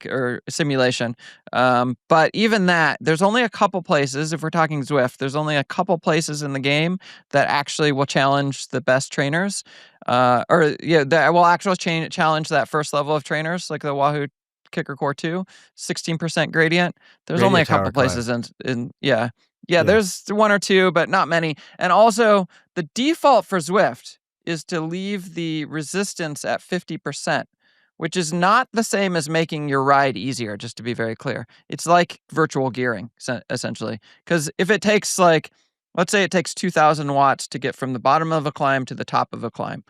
or simulation. But even that, there's only a couple places, if we're talking Zwift, there's only a couple places in the game that actually will challenge the best trainers. That will actually challenge that first level of trainers, like the Wahoo Kicker Core 2, 16% gradient. There's only a couple places yeah, there's one or two, but not many. And also, the default for Zwift is to leave the resistance at 50%, which is not the same as making your ride easier, just to be very clear. It's like virtual gearing, essentially. Because if it takes, let's say it takes 2,000 watts to get from the bottom of a climb to the top of a climb,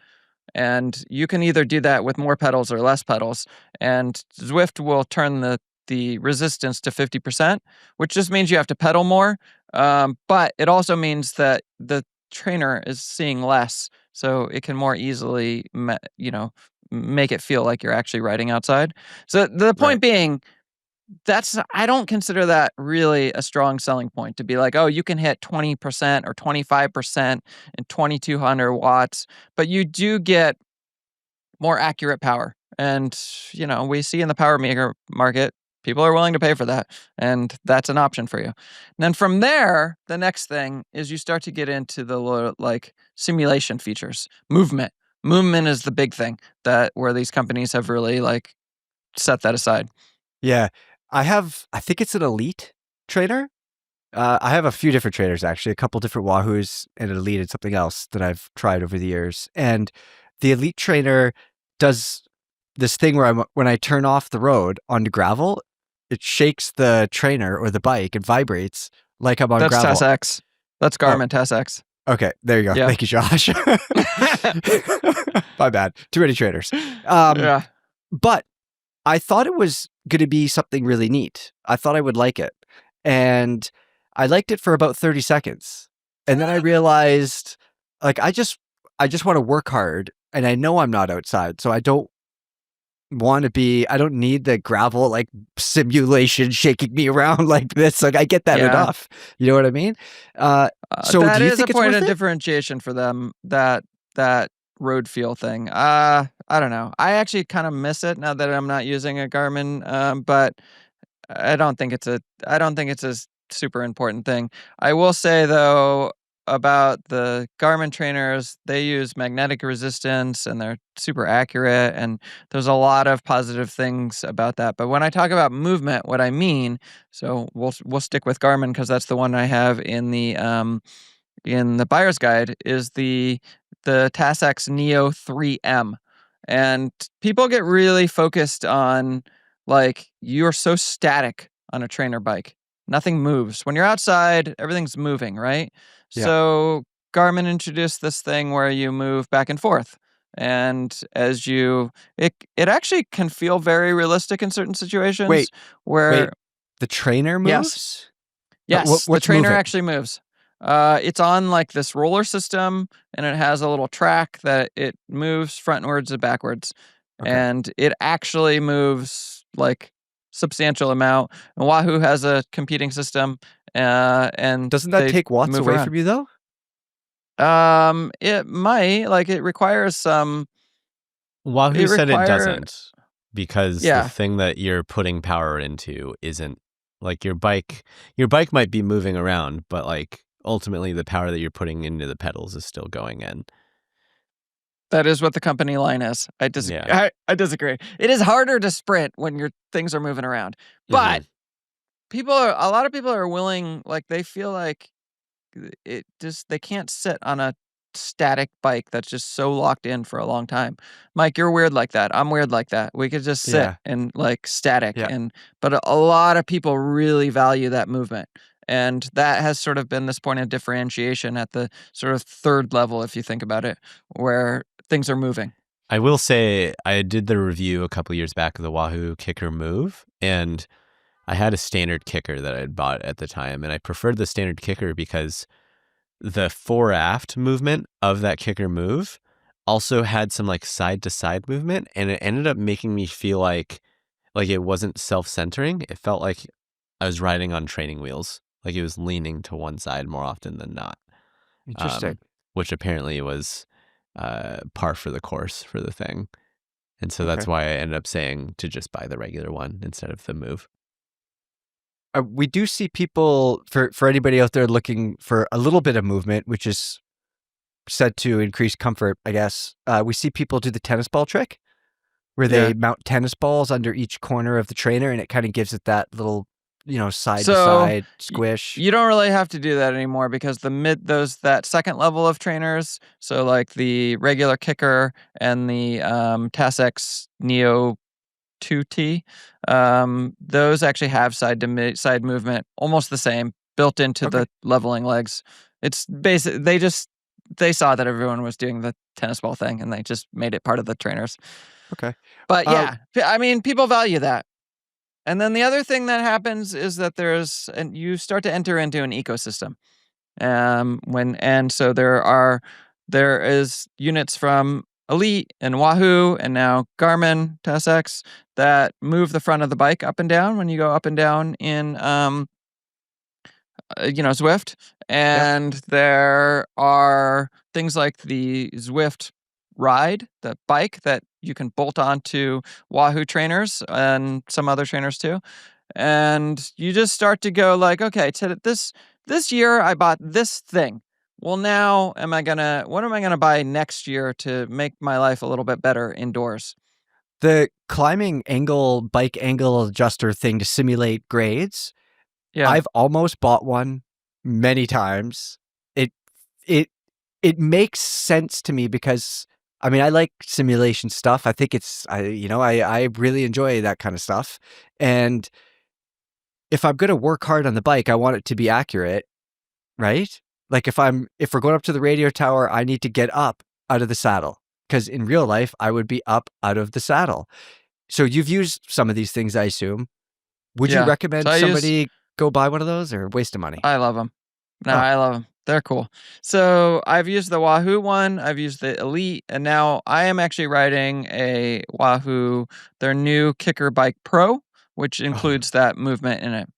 and you can either do that with more pedals or less pedals, and Zwift will turn the resistance to 50%, which just means you have to pedal more, but it also means that the trainer is seeing less, so it can more easily make it feel like you're actually riding outside. So the point being, I don't consider that really a strong selling point, to be like, oh, you can hit 20% or 25% and 2,200 watts, but you do get more accurate power. And we see in the power maker market, people are willing to pay for that, and that's an option for you. And then from there, the next thing is you start to get into the simulation features. Movement is the big thing where these companies have really set that aside. Yeah, I think it's an Elite trainer. I have a few different trainers, actually, a couple different Wahoos and an Elite and something else that I've tried over the years. And the Elite trainer does this thing where when I turn off the road onto gravel, it shakes the trainer or the bike and vibrates like I'm on gravel. That's TAS-X. That's Garmin TAS-X. Okay, there you go. Yeah. Thank you, Josh. My bad. Too many trainers. Yeah. But I thought it was going to be something really neat. I thought I would like it. And I liked it for about 30 seconds. And then I realized, I just want to work hard, and I know I'm not outside, so I don't need the gravel simulation shaking me around like this. I get that enough. You know what I mean? So that do you is think a it's point worth of it? differentiation for them, that road feel thing. I don't know. I actually kind of miss it now that I'm not using a Garmin, but I don't think it's a super important thing. I will say, though, about the Garmin trainers, they use magnetic resistance and they're super accurate, and there's a lot of positive things about that. But when I talk about movement, what I mean, so we'll stick with Garmin because that's the one I have in the buyer's guide, is the TAS-X Neo 3M. And people get really focused on you're so static on a trainer bike. Nothing moves. When you're outside, everything's moving, right? Yeah. So Garmin introduced this thing where you move back and forth. And it actually can feel very realistic in certain situations. Wait, where the trainer moves? Yes, the What's trainer moving? actually moves. It's on this roller system, and it has a little track that it moves frontwards and backwards. Okay. And it actually moves substantial amount. And Wahoo has a competing system, and doesn't that take watts away from you, though? It might. It requires some. Wahoo said it doesn't, because Yeah. the thing that you're putting power into isn't your bike. Your bike might be moving around, but ultimately the power that you're putting into the pedals is still going in. That is what the company line is. I disagree. Yeah. I disagree. It is harder to sprint when your things are moving around. But a lot of people are willing, they feel like they can't sit on a static bike that's just so locked in for a long time. Mike, you're weird like that. I'm weird like that. We could just sit and static. Yeah. But a lot of people really value that movement. And that has sort of been this point of differentiation at the sort of third level, if you think about it, where things are moving. I will say, I did the review a couple years back of the Wahoo Kicker Move, and I had a standard kicker that I had bought at the time, and I preferred the standard kicker because the fore-aft movement of that kicker move also had some like side to side movement, and it ended up making me feel like it wasn't self-centering. It felt like I was riding on training wheels. Like it was leaning to one side more often than not. Interesting. Which apparently was par for the course for the thing. And so that's Okay. why I ended up saying to just buy the regular one instead of the Move. We do see people, for anybody out there looking for a little bit of movement, which is said to increase comfort, I guess. We see people do the tennis ball trick, where they mount tennis balls under each corner of the trainer, and it kind of gives it that little, side to side squish. You don't really have to do that anymore because that second level of trainers, so like the regular kicker and the Tasx Neo 2T, those actually have side movement, almost the same, built into the leveling legs. It's basic. They saw that everyone was doing the tennis ball thing, and they just made it part of the trainers. Okay. But yeah, I mean, people value that. And then the other thing that happens is that you start to enter into an ecosystem. So there is units from Elite and Wahoo and now Garmin Tasx that move the front of the bike up and down when you go up and down in Zwift. And there are things like the Zwift Ride, the bike that you can bolt onto Wahoo trainers and some other trainers too. And you just start to go like, okay, this year I bought this thing. Well, now what am I gonna buy next year to make my life a little bit better indoors? The climbing bike angle adjuster thing to simulate grades. Yeah. I've almost bought one many times. It makes sense to me because, I mean, I like simulation stuff. I think I really enjoy that kind of stuff. And if I'm going to work hard on the bike, I want it to be accurate, right? Like if we're going up to the radio tower, I need to get up out of the saddle, because in real life, I would be up out of the saddle. So you've used some of these things, I assume. Would you recommend somebody go buy one of those, or waste of money? I love them. No, I love them. They're cool. So I've used the Wahoo one. I've used the Elite, and now I am actually riding a Wahoo, their new Kicker Bike Pro, which includes that movement in it.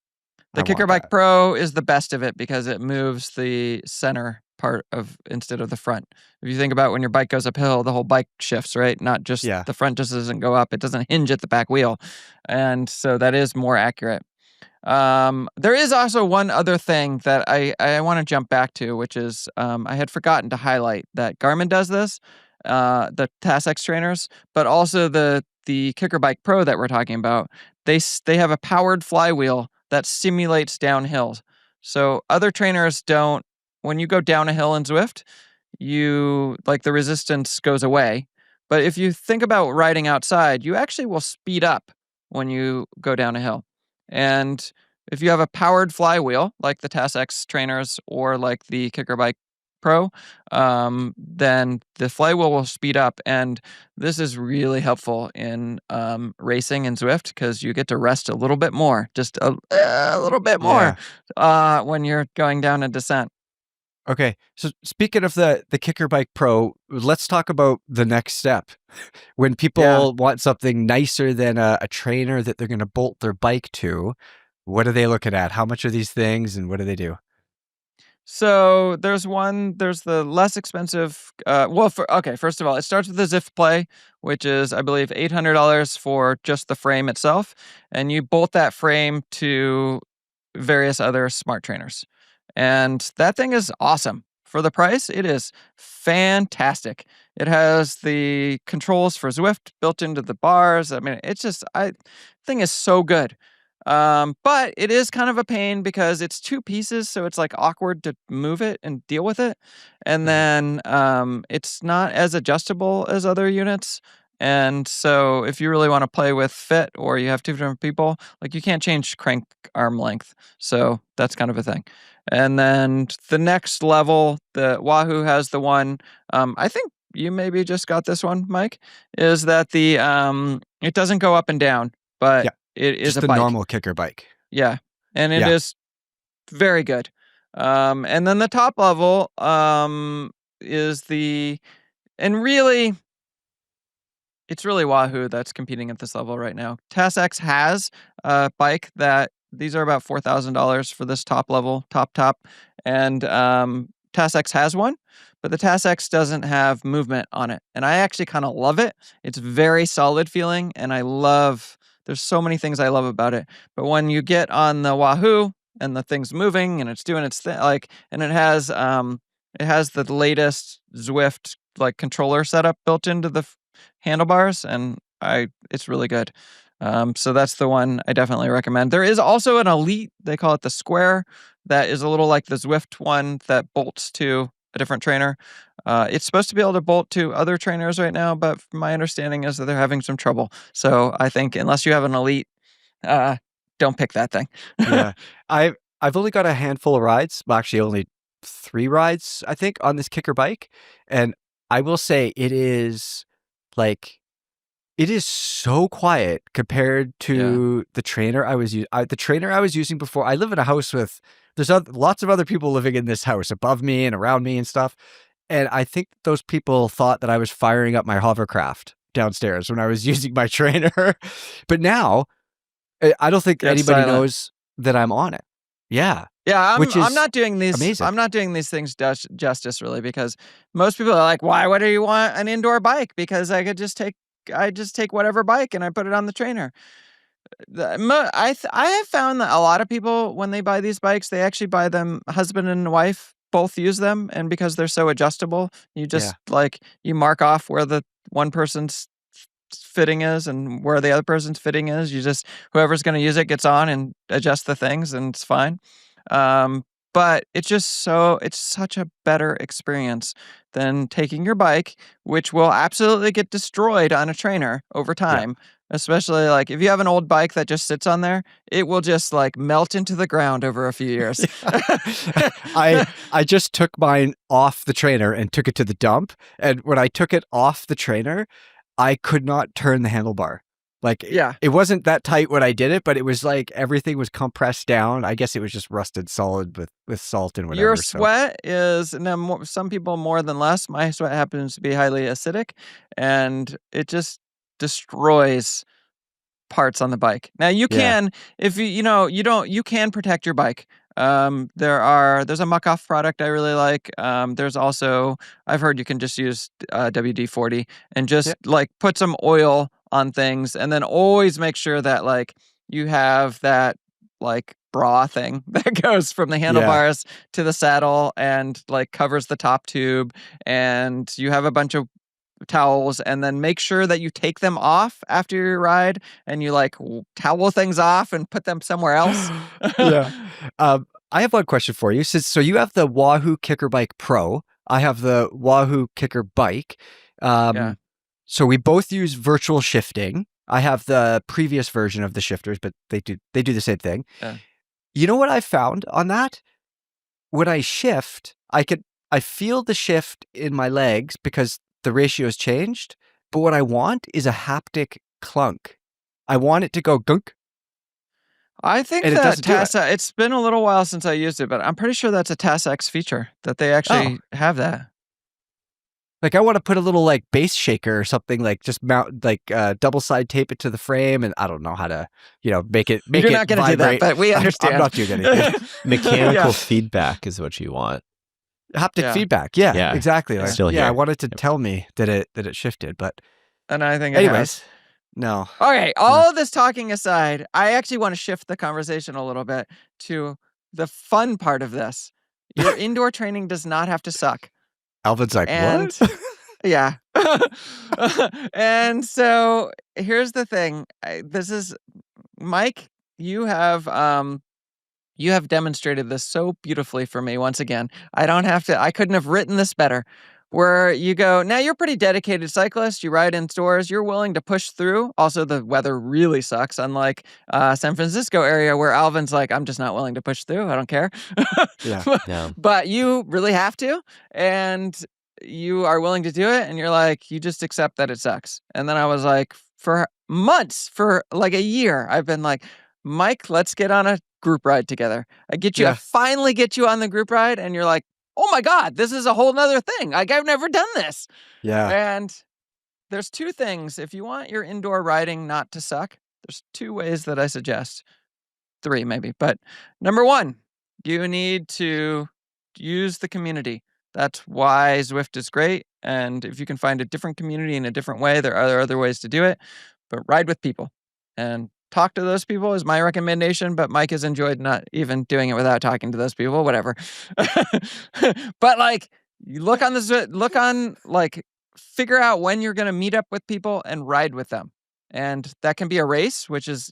The Kicker Bike Pro is the best of it because it moves the center part instead of the front. If you think about when your bike goes uphill, the whole bike shifts, right? Not just the front just doesn't go up. It doesn't hinge at the back wheel. And so that is more accurate. There is also one other thing that I want to jump back to, which is I had forgotten to highlight that Garmin does this, the Tasx trainers, but also the Kicker Bike Pro that we're talking about. They have a powered flywheel that simulates downhill. So other trainers don't. When you go down a hill in Zwift, the resistance goes away. But if you think about riding outside, you actually will speed up when you go down a hill. And if you have a powered flywheel, like the Tasx trainers or like the Kicker Bike Pro, then the flywheel will speed up. And this is really helpful in racing in Zwift because you get to rest a little bit more, just a little bit more when you're going down a descent. Okay, so speaking of the Kicker Bike Pro, let's talk about the next step. When people want something nicer than a trainer that they're going to bolt their bike to, what are they looking at? How much are these things, and what do they do? So there's the less expensive. First of all, it starts with the Zwift Play, which is, I believe, $800 for just the frame itself, and you bolt that frame to various other smart trainers. And that thing is awesome. For the price, it is fantastic. It has the controls for Zwift built into the bars. I mean, thing is so good. But it is kind of a pain because it's two pieces, so it's like awkward to move it and deal with it. And then it's not as adjustable as other units. And so if you really want to play with fit, or you have two different people, like you can't change crank arm length. So that's kind of a thing. And then the next level, the Wahoo has the one, I think you maybe just got this one, Mike, is that it doesn't go up and down, but it is just a bike. Normal kicker bike. Yeah. And it is very good. And then the top level is And really, it's really Wahoo that's competing at this level right now. TASX has a bike that these are about $4,000 for this top level, top, and TASX has one, but the TASX doesn't have movement on it, and I actually kind of love it. It's very solid feeling, and there's so many things I love about it. But when you get on the Wahoo and the thing's moving and it's doing its thing, and it has the latest Zwift controller setup built into the handlebars, and it's really good. So that's the one I definitely recommend. There is also an Elite, they call it the Square, that is a little like the Zwift one that bolts to a different trainer. It's supposed to be able to bolt to other trainers right now, but my understanding is that they're having some trouble. So I think unless you have an Elite, don't pick that thing. Yeah. I've only got a handful of rides. Well, actually only 3 rides, I think, on this kicker bike. And I will say it is so quiet compared to the trainer I was using. The trainer I was using before, I live in a house there's lots of other people living in this house above me and around me and stuff. And I think those people thought that I was firing up my hovercraft downstairs when I was using my trainer. But now, I don't think anybody knows that I'm on it. Yeah. Yeah, I'm not doing these. Amazing. I'm not doing these things justice really, because most people are like, "Why? What do you want an indoor bike?" Because I just take whatever bike and I put it on the trainer. I have found that a lot of people, when they buy these bikes, they actually buy them, husband and wife both use them, and because they're so adjustable, you just you mark off where the one person's fitting is and where the other person's fitting is. You just, whoever's going to use it gets on and adjust the things, and it's fine. But it's such a better experience than taking your bike, which will absolutely get destroyed on a trainer over time. Especially if you have an old bike that just sits on there, it will just melt into the ground over a few years. I just took mine off the trainer and took it to the dump. And when I took it off the trainer, I could not turn the handlebar. It wasn't that tight when I did it, but it was everything was compressed down. I guess it was just rusted solid with salt and whatever. Your sweat is, some people more than less. My sweat happens to be highly acidic, and it just destroys parts on the bike. Now you can, if you can protect your bike. There's a muck-off product I really like. There's also, I've heard you can just use WD-40 and just put some oil on things, and then always make sure that you have that bra thing that goes from the handlebars to the saddle and covers the top tube, and you have a bunch of towels, and then make sure that you take them off after your ride, and you towel things off and put them somewhere else. I have one question for you. So you have the Wahoo Kicker Bike Pro. I have the Wahoo Kicker Bike. So we both use virtual shifting. I have the previous version of the shifters, but they do the same thing. You know what I found on that? When I shift, I feel the shift in my legs because the ratio has changed. But what I want is a haptic clunk. I want it to go gunk. I think that it's been a little while since I used it, but I'm pretty sure that's a TASX feature that they actually have that. I want to put a little bass shaker or something, just mount double side tape it to the frame, and I don't know how to make it You're not going to do that, but we understand. I'm not doing anything. Mechanical feedback is what you want. Haptic feedback, exactly. Still here. I wanted to tell me that it shifted, but and I think anyways. No. Okay, all of this talking aside, I actually want to shift the conversation a little bit to the fun part of this. Your indoor training does not have to suck. Alvin's what? Yeah. And so here's the thing. Mike, you have demonstrated this so beautifully for me once again. I couldn't have written this better. Where you go, now you're a pretty dedicated cyclist, you ride indoors, you're willing to push through. Also, the weather really sucks, unlike San Francisco area where Alvin's I'm just not willing to push through, I don't care. But you really have to, and you are willing to do it, and you're you just accept that it sucks. And then I was for months, for a year, I've been Mike, let's get on a group ride together. I finally get you on the group ride, and you're oh my God, this is a whole nother thing. Like, I've never done this. Yeah. And there's two things. If you want your indoor riding not to suck, there's two ways that I suggest. Three, maybe. But number one, you need to use the community. That's why Zwift is great. And if you can find a different community in a different way, there are other ways to do it. But ride with people and talk to those people is my recommendation. But Mike has enjoyed not even doing it without talking to those people, whatever. But like, you look on like, figure out when you're going to meet up with people and ride with them. And that can be a race, which is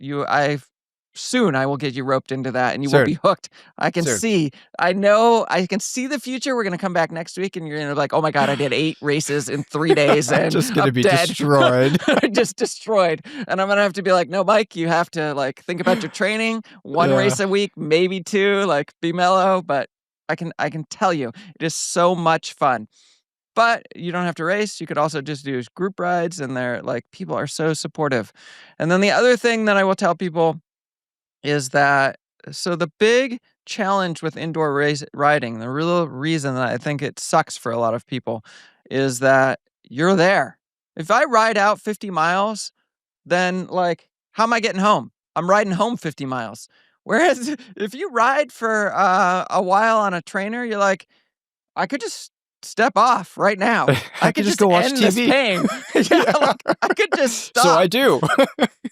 soon I will get you roped into that and you will be hooked. I can see the future. We're going to come back next week and you're going to be like, oh my God, I did 8 races in 3 days and just going to be dead. destroyed. Just destroyed. And I'm going to have to be like, no, Mike, you have to like think about your training, 1 race a week, maybe 2, like be mellow. But I can tell you, it is so much fun. But you don't have to race. You could also just do group rides and they're like, people are so supportive. And then the other thing that I will tell people is that, so the big challenge with indoor riding, the real reason that I think it sucks for a lot of people is that you're there. If I ride out 50 miles, then like, how am I getting home? I'm riding home 50 miles. Whereas if you ride for a while on a trainer, you're like, I could just step off right now. I could just go watch TV. This pain. Like, I could just stop. So I do.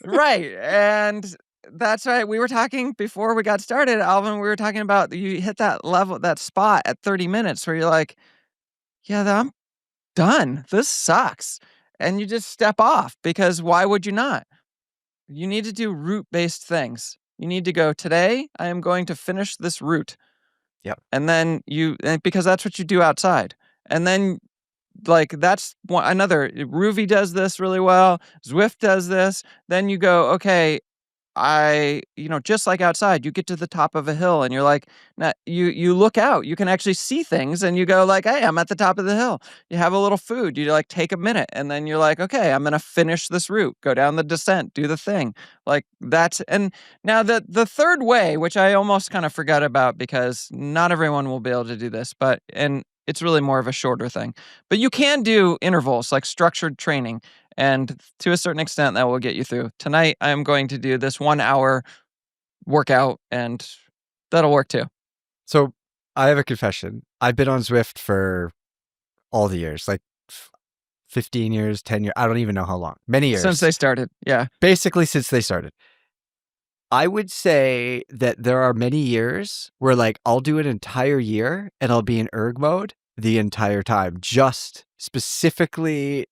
Right. And that's right. We were talking before we got started, Alvin, we were talking about you hit that level, that spot at 30 minutes where you're like, yeah, I'm done. This sucks. And you just step off because why would you not? You need to do route-based things. You need to go, today, I am going to finish this route. Yep. And then because that's what you do outside. And then like that's another, Ruvi does this really well. Zwift does this. Then you go, okay, just like outside, you get to the top of a hill and you're like, now you look out, you can actually see things and you go like, hey, I'm at the top of the hill. You have a little food, you like take a minute and then you're like, okay, I'm going to finish this route, go down the descent, do the thing. Like that's, and now the third way, which I almost kind of forgot about because not everyone will be able to do this, and it's really more of a shorter thing, but you can do intervals like structured training. And to a certain extent, that will get you through. Tonight, I'm going to do this 1 hour workout, and that'll work too. So I have a confession. I've been on Zwift for all the years, like 15 years, 10 years. I don't even know how long. Many years. Since they started, yeah. Basically, since they started. I would say that there are many years where like I'll do an entire year and I'll be in erg mode the entire time, just specifically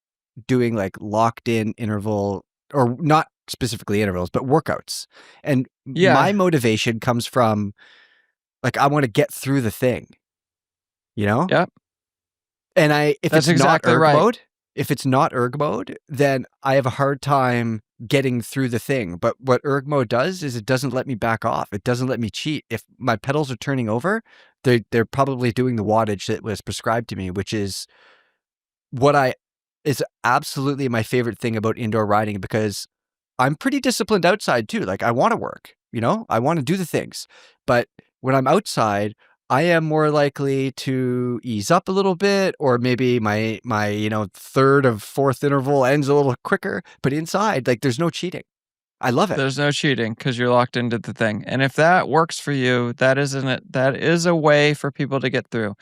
doing like locked in interval, or not specifically intervals, but workouts. And my motivation comes from like, I want to get through the thing, Yep. And if That's it's exactly not erg right. mode, if it's not erg mode, then I have a hard time getting through the thing. But what erg mode does is it doesn't let me back off. It doesn't let me cheat. If my pedals are turning over, they're probably doing the wattage that was prescribed to me, which is is absolutely my favorite thing about indoor riding, because I'm pretty disciplined outside too. Like I want to work, I want to do the things, but when I'm outside, I am more likely to ease up a little bit, or maybe my third of fourth interval ends a little quicker, but inside, like there's no cheating. I love it. There's no cheating because you're locked into the thing. And if that works for you, that is a way for people to get through.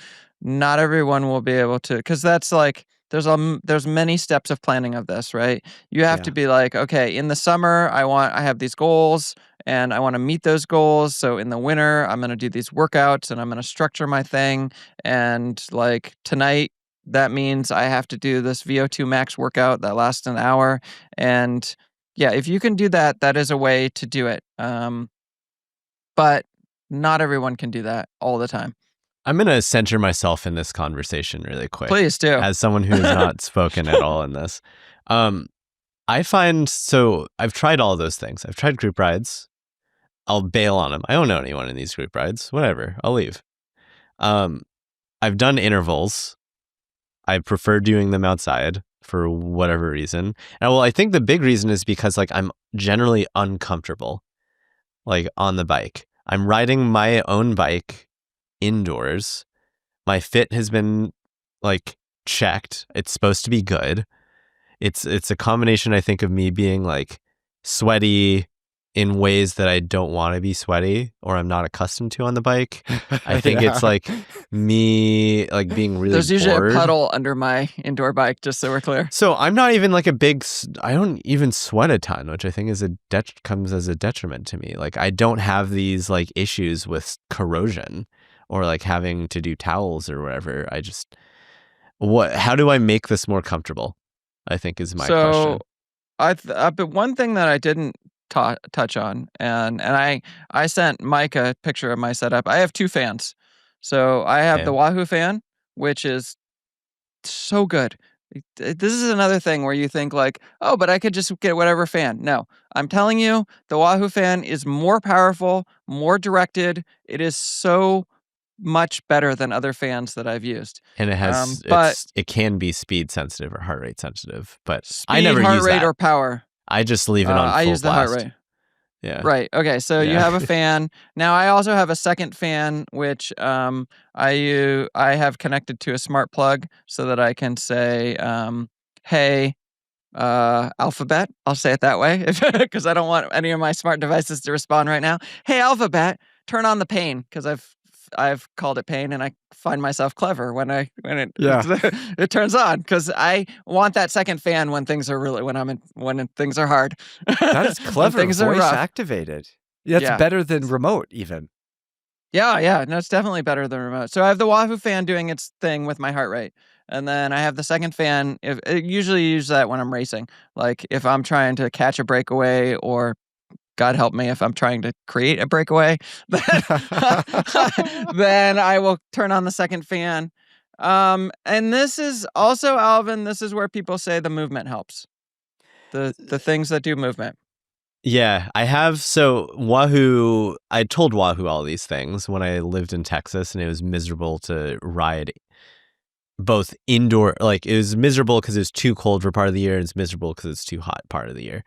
Not everyone will be able to, because that's like, there's many steps of planning of this, right? You have to be like, okay, in the summer, I have these goals and I want to meet those goals. So in the winter, I'm going to do these workouts and I'm going to structure my thing. And like tonight, that means I have to do this VO2 max workout that lasts an hour. And yeah, if you can do that, that is a way to do it. But not everyone can do that all the time. I'm going to center myself in this conversation really quick. Please do. As someone who has not spoken at all in this. I find, so I've tried all those things. I've tried group rides. I'll bail on them. I don't know anyone in these group rides. Whatever. I'll leave. I've done intervals. I prefer doing them outside for whatever reason. And well, I think the big reason is because like I'm generally uncomfortable, like on the bike. I'm riding my own bike indoors. My fit has been like checked. It's supposed to be good. It's a combination, I think, of me being like sweaty in ways that I don't want to be sweaty or I'm not accustomed to on the bike. I think it's like me like being really There's usually bored. a puddle under my indoor bike, just so we're clear. So I'm not even like I don't even sweat a ton, which I think is comes as a detriment to me. Like I don't have these like issues with corrosion or like having to do towels or whatever. How do I make this more comfortable? I think is my question. But one thing that I didn't touch on, and I sent Mike a picture of my setup. I have 2 fans. So I have the Wahoo fan, which is so good. This is another thing where you think like, oh, but I could just get whatever fan. No, I'm telling you, the Wahoo fan is more powerful, more directed. It is so much better than other fans that I've used. And it has, it can be speed sensitive or heart rate sensitive, but speed, I never heart use rate that. or power. I just leave it on full I use the blast. heart rate. Yeah. Right. Okay. So you have a fan. Now I also have a second fan, which I have connected to a smart plug so that I can say, "Hey, Alphabet." I'll say it that way because I don't want any of my smart devices to respond right now. Hey, Alphabet, turn on the pane, because I've called it pain, and I find myself clever when it turns on, because I want that second fan when things are when things are hard. That is clever. Things are voice rough. activated. That's better than remote even. Yeah, no, it's definitely better than remote. So I have the Wahoo fan doing its thing with my heart rate, and then I have the second fan. Usually use that when I'm racing, like if I'm trying to catch a breakaway, or God help me if I'm trying to create a breakaway, then I will turn on the second fan. And this is also, Alvin, this is where people say the movement helps. The things that do movement. Yeah, I have. So Wahoo, I told Wahoo all these things when I lived in Texas, and it was miserable to ride both indoor. Like it was miserable because it was too cold for part of the year, and it's miserable because it's too hot part of the year.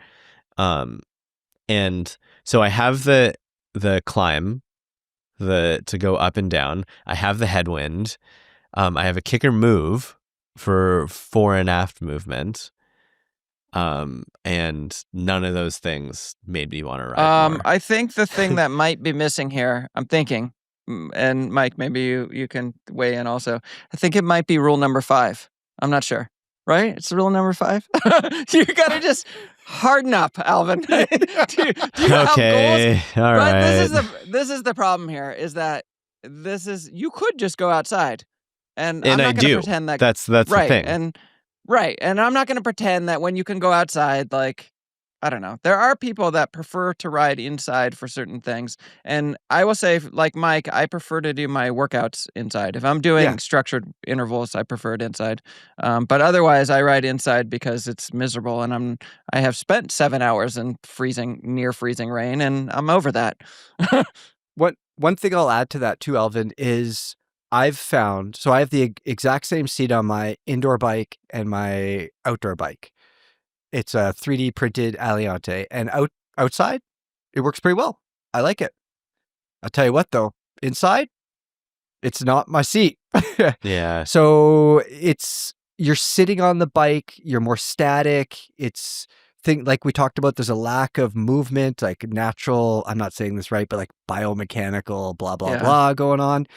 And so I have the climb, to go up and down. I have the headwind. I have a kicker move for fore and aft movement. And none of those things made me want to ride more. I think the thing that might be missing here, I'm thinking, and Mike, maybe you can weigh in also. I think it might be rule number 5. I'm not sure. Right? It's rule number 5. You gotta just harden up, Alvin. do you have goals? All right. This is the problem here, is that you could just go outside, and I'm not going to pretend that that's right, the thing. And I'm not going to pretend that when you can go outside, like, I don't know. There are people that prefer to ride inside for certain things. And I will say, like Mike, I prefer to do my workouts inside. If I'm doing structured intervals, I prefer it inside. But otherwise, I ride inside because it's miserable. And I have spent 7 hours in near freezing rain, and I'm over that. One thing I'll add to that too, Alvin, is I've found, so I have the exact same seat on my indoor bike and my outdoor bike. It's a 3D printed Aliante, and outside, it works pretty well. I like it. I'll tell you what, though, inside, it's not my seat. Yeah. So you're sitting on the bike, you're more static. Like we talked about, there's a lack of movement, like natural, I'm not saying this right, but like biomechanical, blah, blah, blah going on.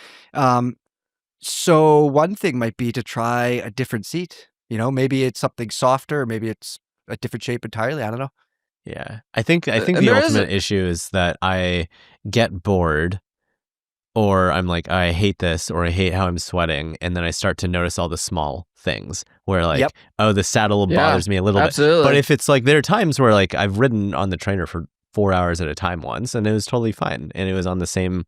So one thing might be to try a different seat. Maybe it's something softer, maybe it's a different shape entirely. I don't know. Yeah. I think the ultimate issue is that I get bored, or I'm like, I hate this, or I hate how I'm sweating. And then I start to notice all the small things where like, oh, the saddle bothers me a little bit. But if it's like, there are times where like I've ridden on the trainer for 4 hours at a time once, and it was totally fine. And it was on the same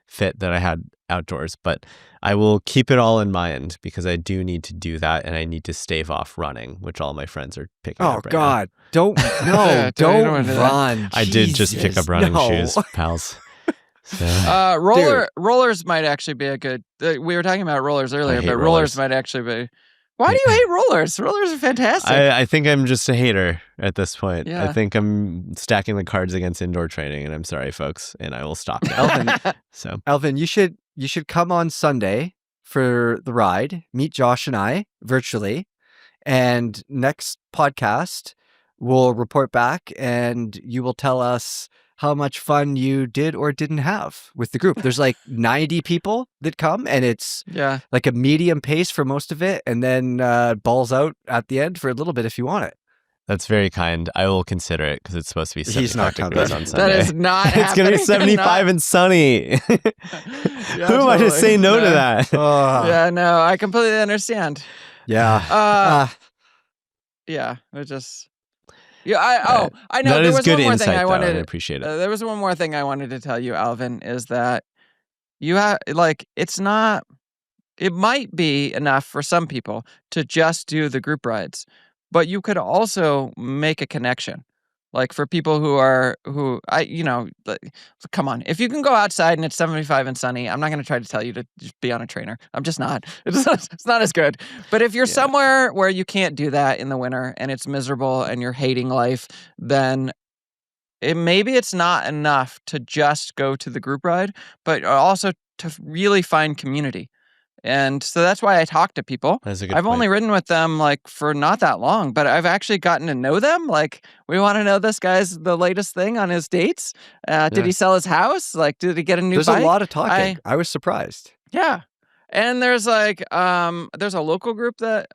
fit that I had outdoors. But I will keep it all in mind, because I do need to do that, and I need to stave off running, which all my friends are picking up right God. Don't run. I did just pick up running shoes, pals. So. Rollers might actually be a good. We were talking about rollers earlier, but rollers might actually be. Why do you hate rollers? Rollers are fantastic. I think I'm just a hater at this point. Yeah. I think I'm stacking the cards against indoor training, and I'm sorry, folks, and I will stop now. Alvin, you should come on Sunday for the ride. Meet Josh and I virtually. And next podcast, we'll report back and you will tell us how much fun you did or didn't have with the group. There's like 90 people that come, and it's like a medium pace for most of it, and then balls out at the end for a little bit if you want it. That's very kind. I will consider it because it's supposed to be 75 degrees on Sunday. That is not It's going to be 75 and sunny. Who am I to say no to that? Yeah, no, I completely understand. Yeah. Yeah, it just... Yeah, I know. That there is was good one more insight, thing I wanted. I appreciate it. There was one more thing I wanted to tell you, Alvin, is that you have it's not. It might be enough for some people to just do the group rides, but you could also make a connection. Like for people come on. If you can go outside and it's 75 and sunny, I'm not going to try to tell you to just be on a trainer. I'm just not. It's not as good. But if you're somewhere where you can't do that in the winter and it's miserable and you're hating life, then maybe it's not enough to just go to the group ride, but also to really find community. And so that's why I talk to people. That's a good I've only ridden with them for not that long, but I've actually gotten to know them. Like, we want to know this guy's the latest thing on his dates. Did he sell his house? Like, did he get a new bike? There's a lot of talking. I was surprised. Yeah. And there's there's a local group that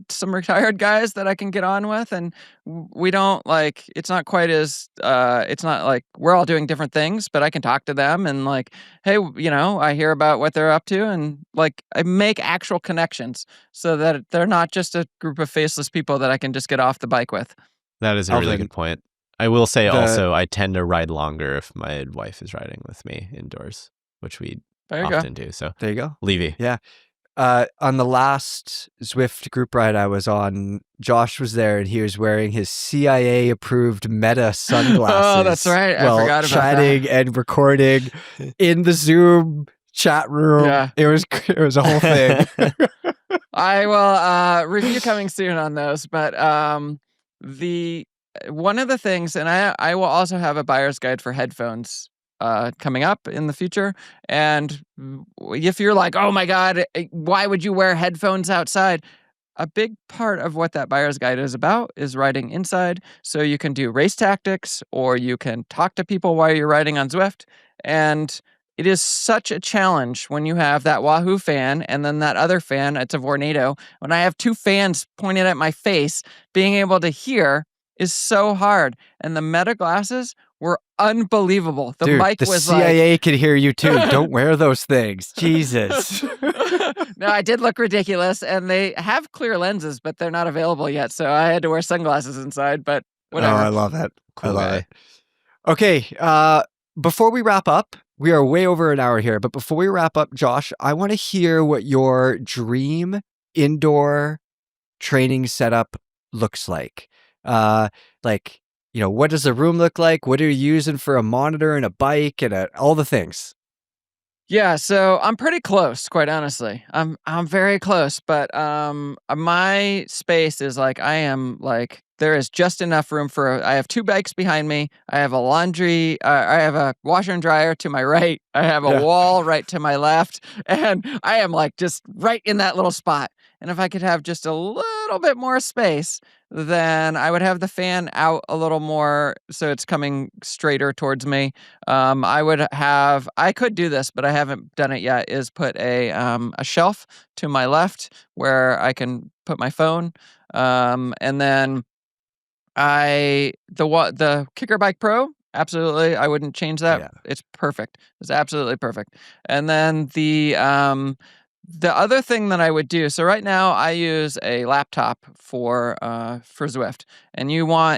some retired guys that I can get on with, and we don't it's not quite as it's not like we're all doing different things, but I can talk to them and hey, I hear about what they're up to, and I make actual connections so that they're not just a group of faceless people that I can just get off the bike with. That is a really good point. I will say also I tend to ride longer if my wife is riding with me indoors, which we often do. So there you go. Levy. Yeah. On the last Zwift group ride I was on, Josh was there and he was wearing his CIA-approved Meta sunglasses. Oh, that's right. I forgot about chatting and recording in the Zoom chat room. Yeah. It was a whole thing. I will review coming soon on those, but one of the things, and I will also have a buyer's guide for headphones coming up in the future. And if you're like, oh my God, why would you wear headphones outside? A big part of what that buyer's guide is about is riding inside. So you can do race tactics, or you can talk to people while you're riding on Zwift. And it is such a challenge when you have that Wahoo fan and then that other fan, it's a Vornado. When I have two fans pointed at my face, being able to hear is so hard. And the Meta glasses were unbelievable. The mic was CIA can hear you too. Don't wear those things. Jesus. No, I did look ridiculous, and they have clear lenses, but they're not available yet. So I had to wear sunglasses inside, but whatever. Oh, I love that. Cool I love it. Okay. Before we wrap up, we are way over an hour here, but before we wrap up, Josh, I want to hear what your dream indoor training setup looks like. What does the room look like? What are you using for a monitor and a bike and all the things? Yeah, so I'm pretty close, quite honestly. I'm very close, but my space is there is just enough room I have two bikes behind me. I have I have a washer and dryer to my right. I have a wall right to my left, and I am just right in that little spot. And if I could have just a little bit more space, then I would have the fan out a little more so it's coming straighter towards me. I could do this, but I haven't done it yet, is put a shelf to my left where I can put my phone. And then the Kicker Bike Pro, absolutely, I wouldn't change that. Yeah. It's perfect. It's absolutely perfect. And then the other thing that I would do, so right now I use a laptop for Zwift. And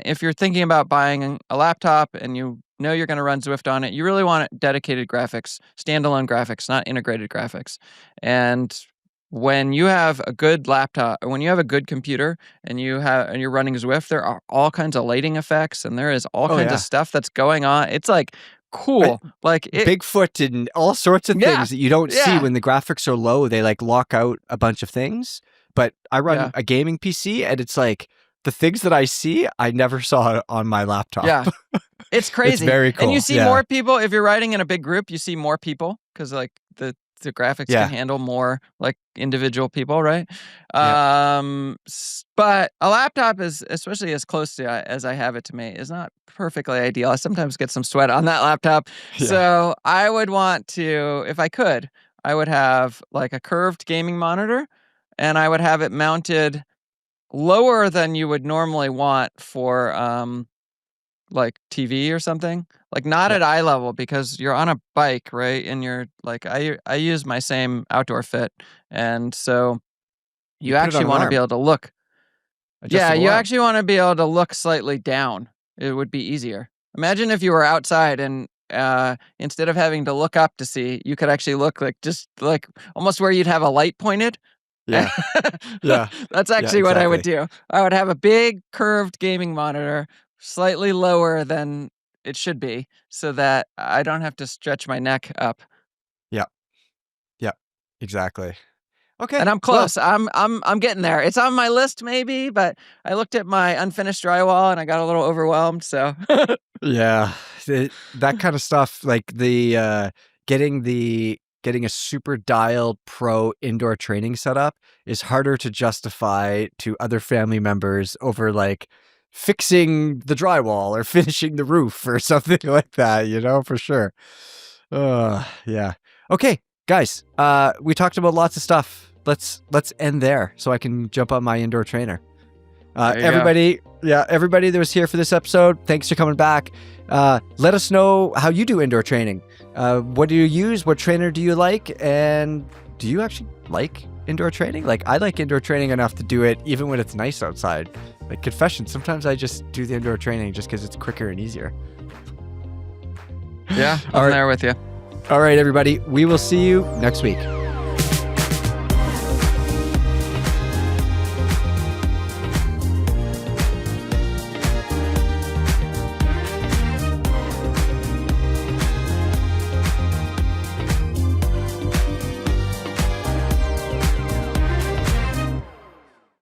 if you're thinking about buying a laptop and you know you're going to run Zwift on it, you really want dedicated graphics, standalone graphics, not integrated graphics. And when you have a good laptop, or when you have a good computer and you're running Zwift, there are all kinds of lighting effects and there is all kinds of stuff that's going on. It's cool. Bigfoot and all sorts of things that you don't see when the graphics are low. They lock out a bunch of things. But I run a gaming PC, and it's the things that I see, I never saw on my laptop. Yeah. It's crazy. It's very cool. And you see more people. If you're riding in a big group, you see more people because the the graphics Yeah. can handle more like individual people, right? Yeah. But a laptop is, especially as close to as I have it to me, is not perfectly ideal. I sometimes get some sweat on that laptop. Yeah. So I would want to, if I could, I would have like a curved gaming monitor, and I would have it mounted lower than you would normally want for like TV or something. Like not Yeah. at eye level, because you're on a bike, right? And you're like, I use my same outdoor fit, and so You you put it on actually an want to arm. be able to look. Yeah, Adjustable you arm. actually want to be able to look slightly down. It would be easier. Imagine if you were outside and instead of having to look up to see, you could actually look like just like almost where you'd have a light pointed. Yeah. Yeah. That's Yeah, actually what I would exactly. do. I would have a big curved gaming monitor, slightly lower than it should be, so that I don't have to stretch my neck up. Yeah. Yeah. Exactly. And Okay. I'm Well, close. I'm getting there. It's on my list maybe, but I looked at my unfinished drywall and I got a little overwhelmed, so yeah, that kind of stuff, like getting a super dialed pro indoor training setup is harder to justify to other family members over like fixing the drywall or finishing the roof or something like that, for sure. Yeah. Okay, guys, we talked about lots of stuff. Let's end there so I can jump on my indoor trainer. There you go. Everybody that was here for this episode, thanks for coming back. Let us know how you do indoor training. What do you use? What trainer do you like? And do you actually like indoor training? Like, I like indoor training enough to do it even when it's nice outside. Like, confession, sometimes I just do the indoor training just because it's quicker and easier. Yeah, All I'm right. there with you. All right, everybody. We will see you next week.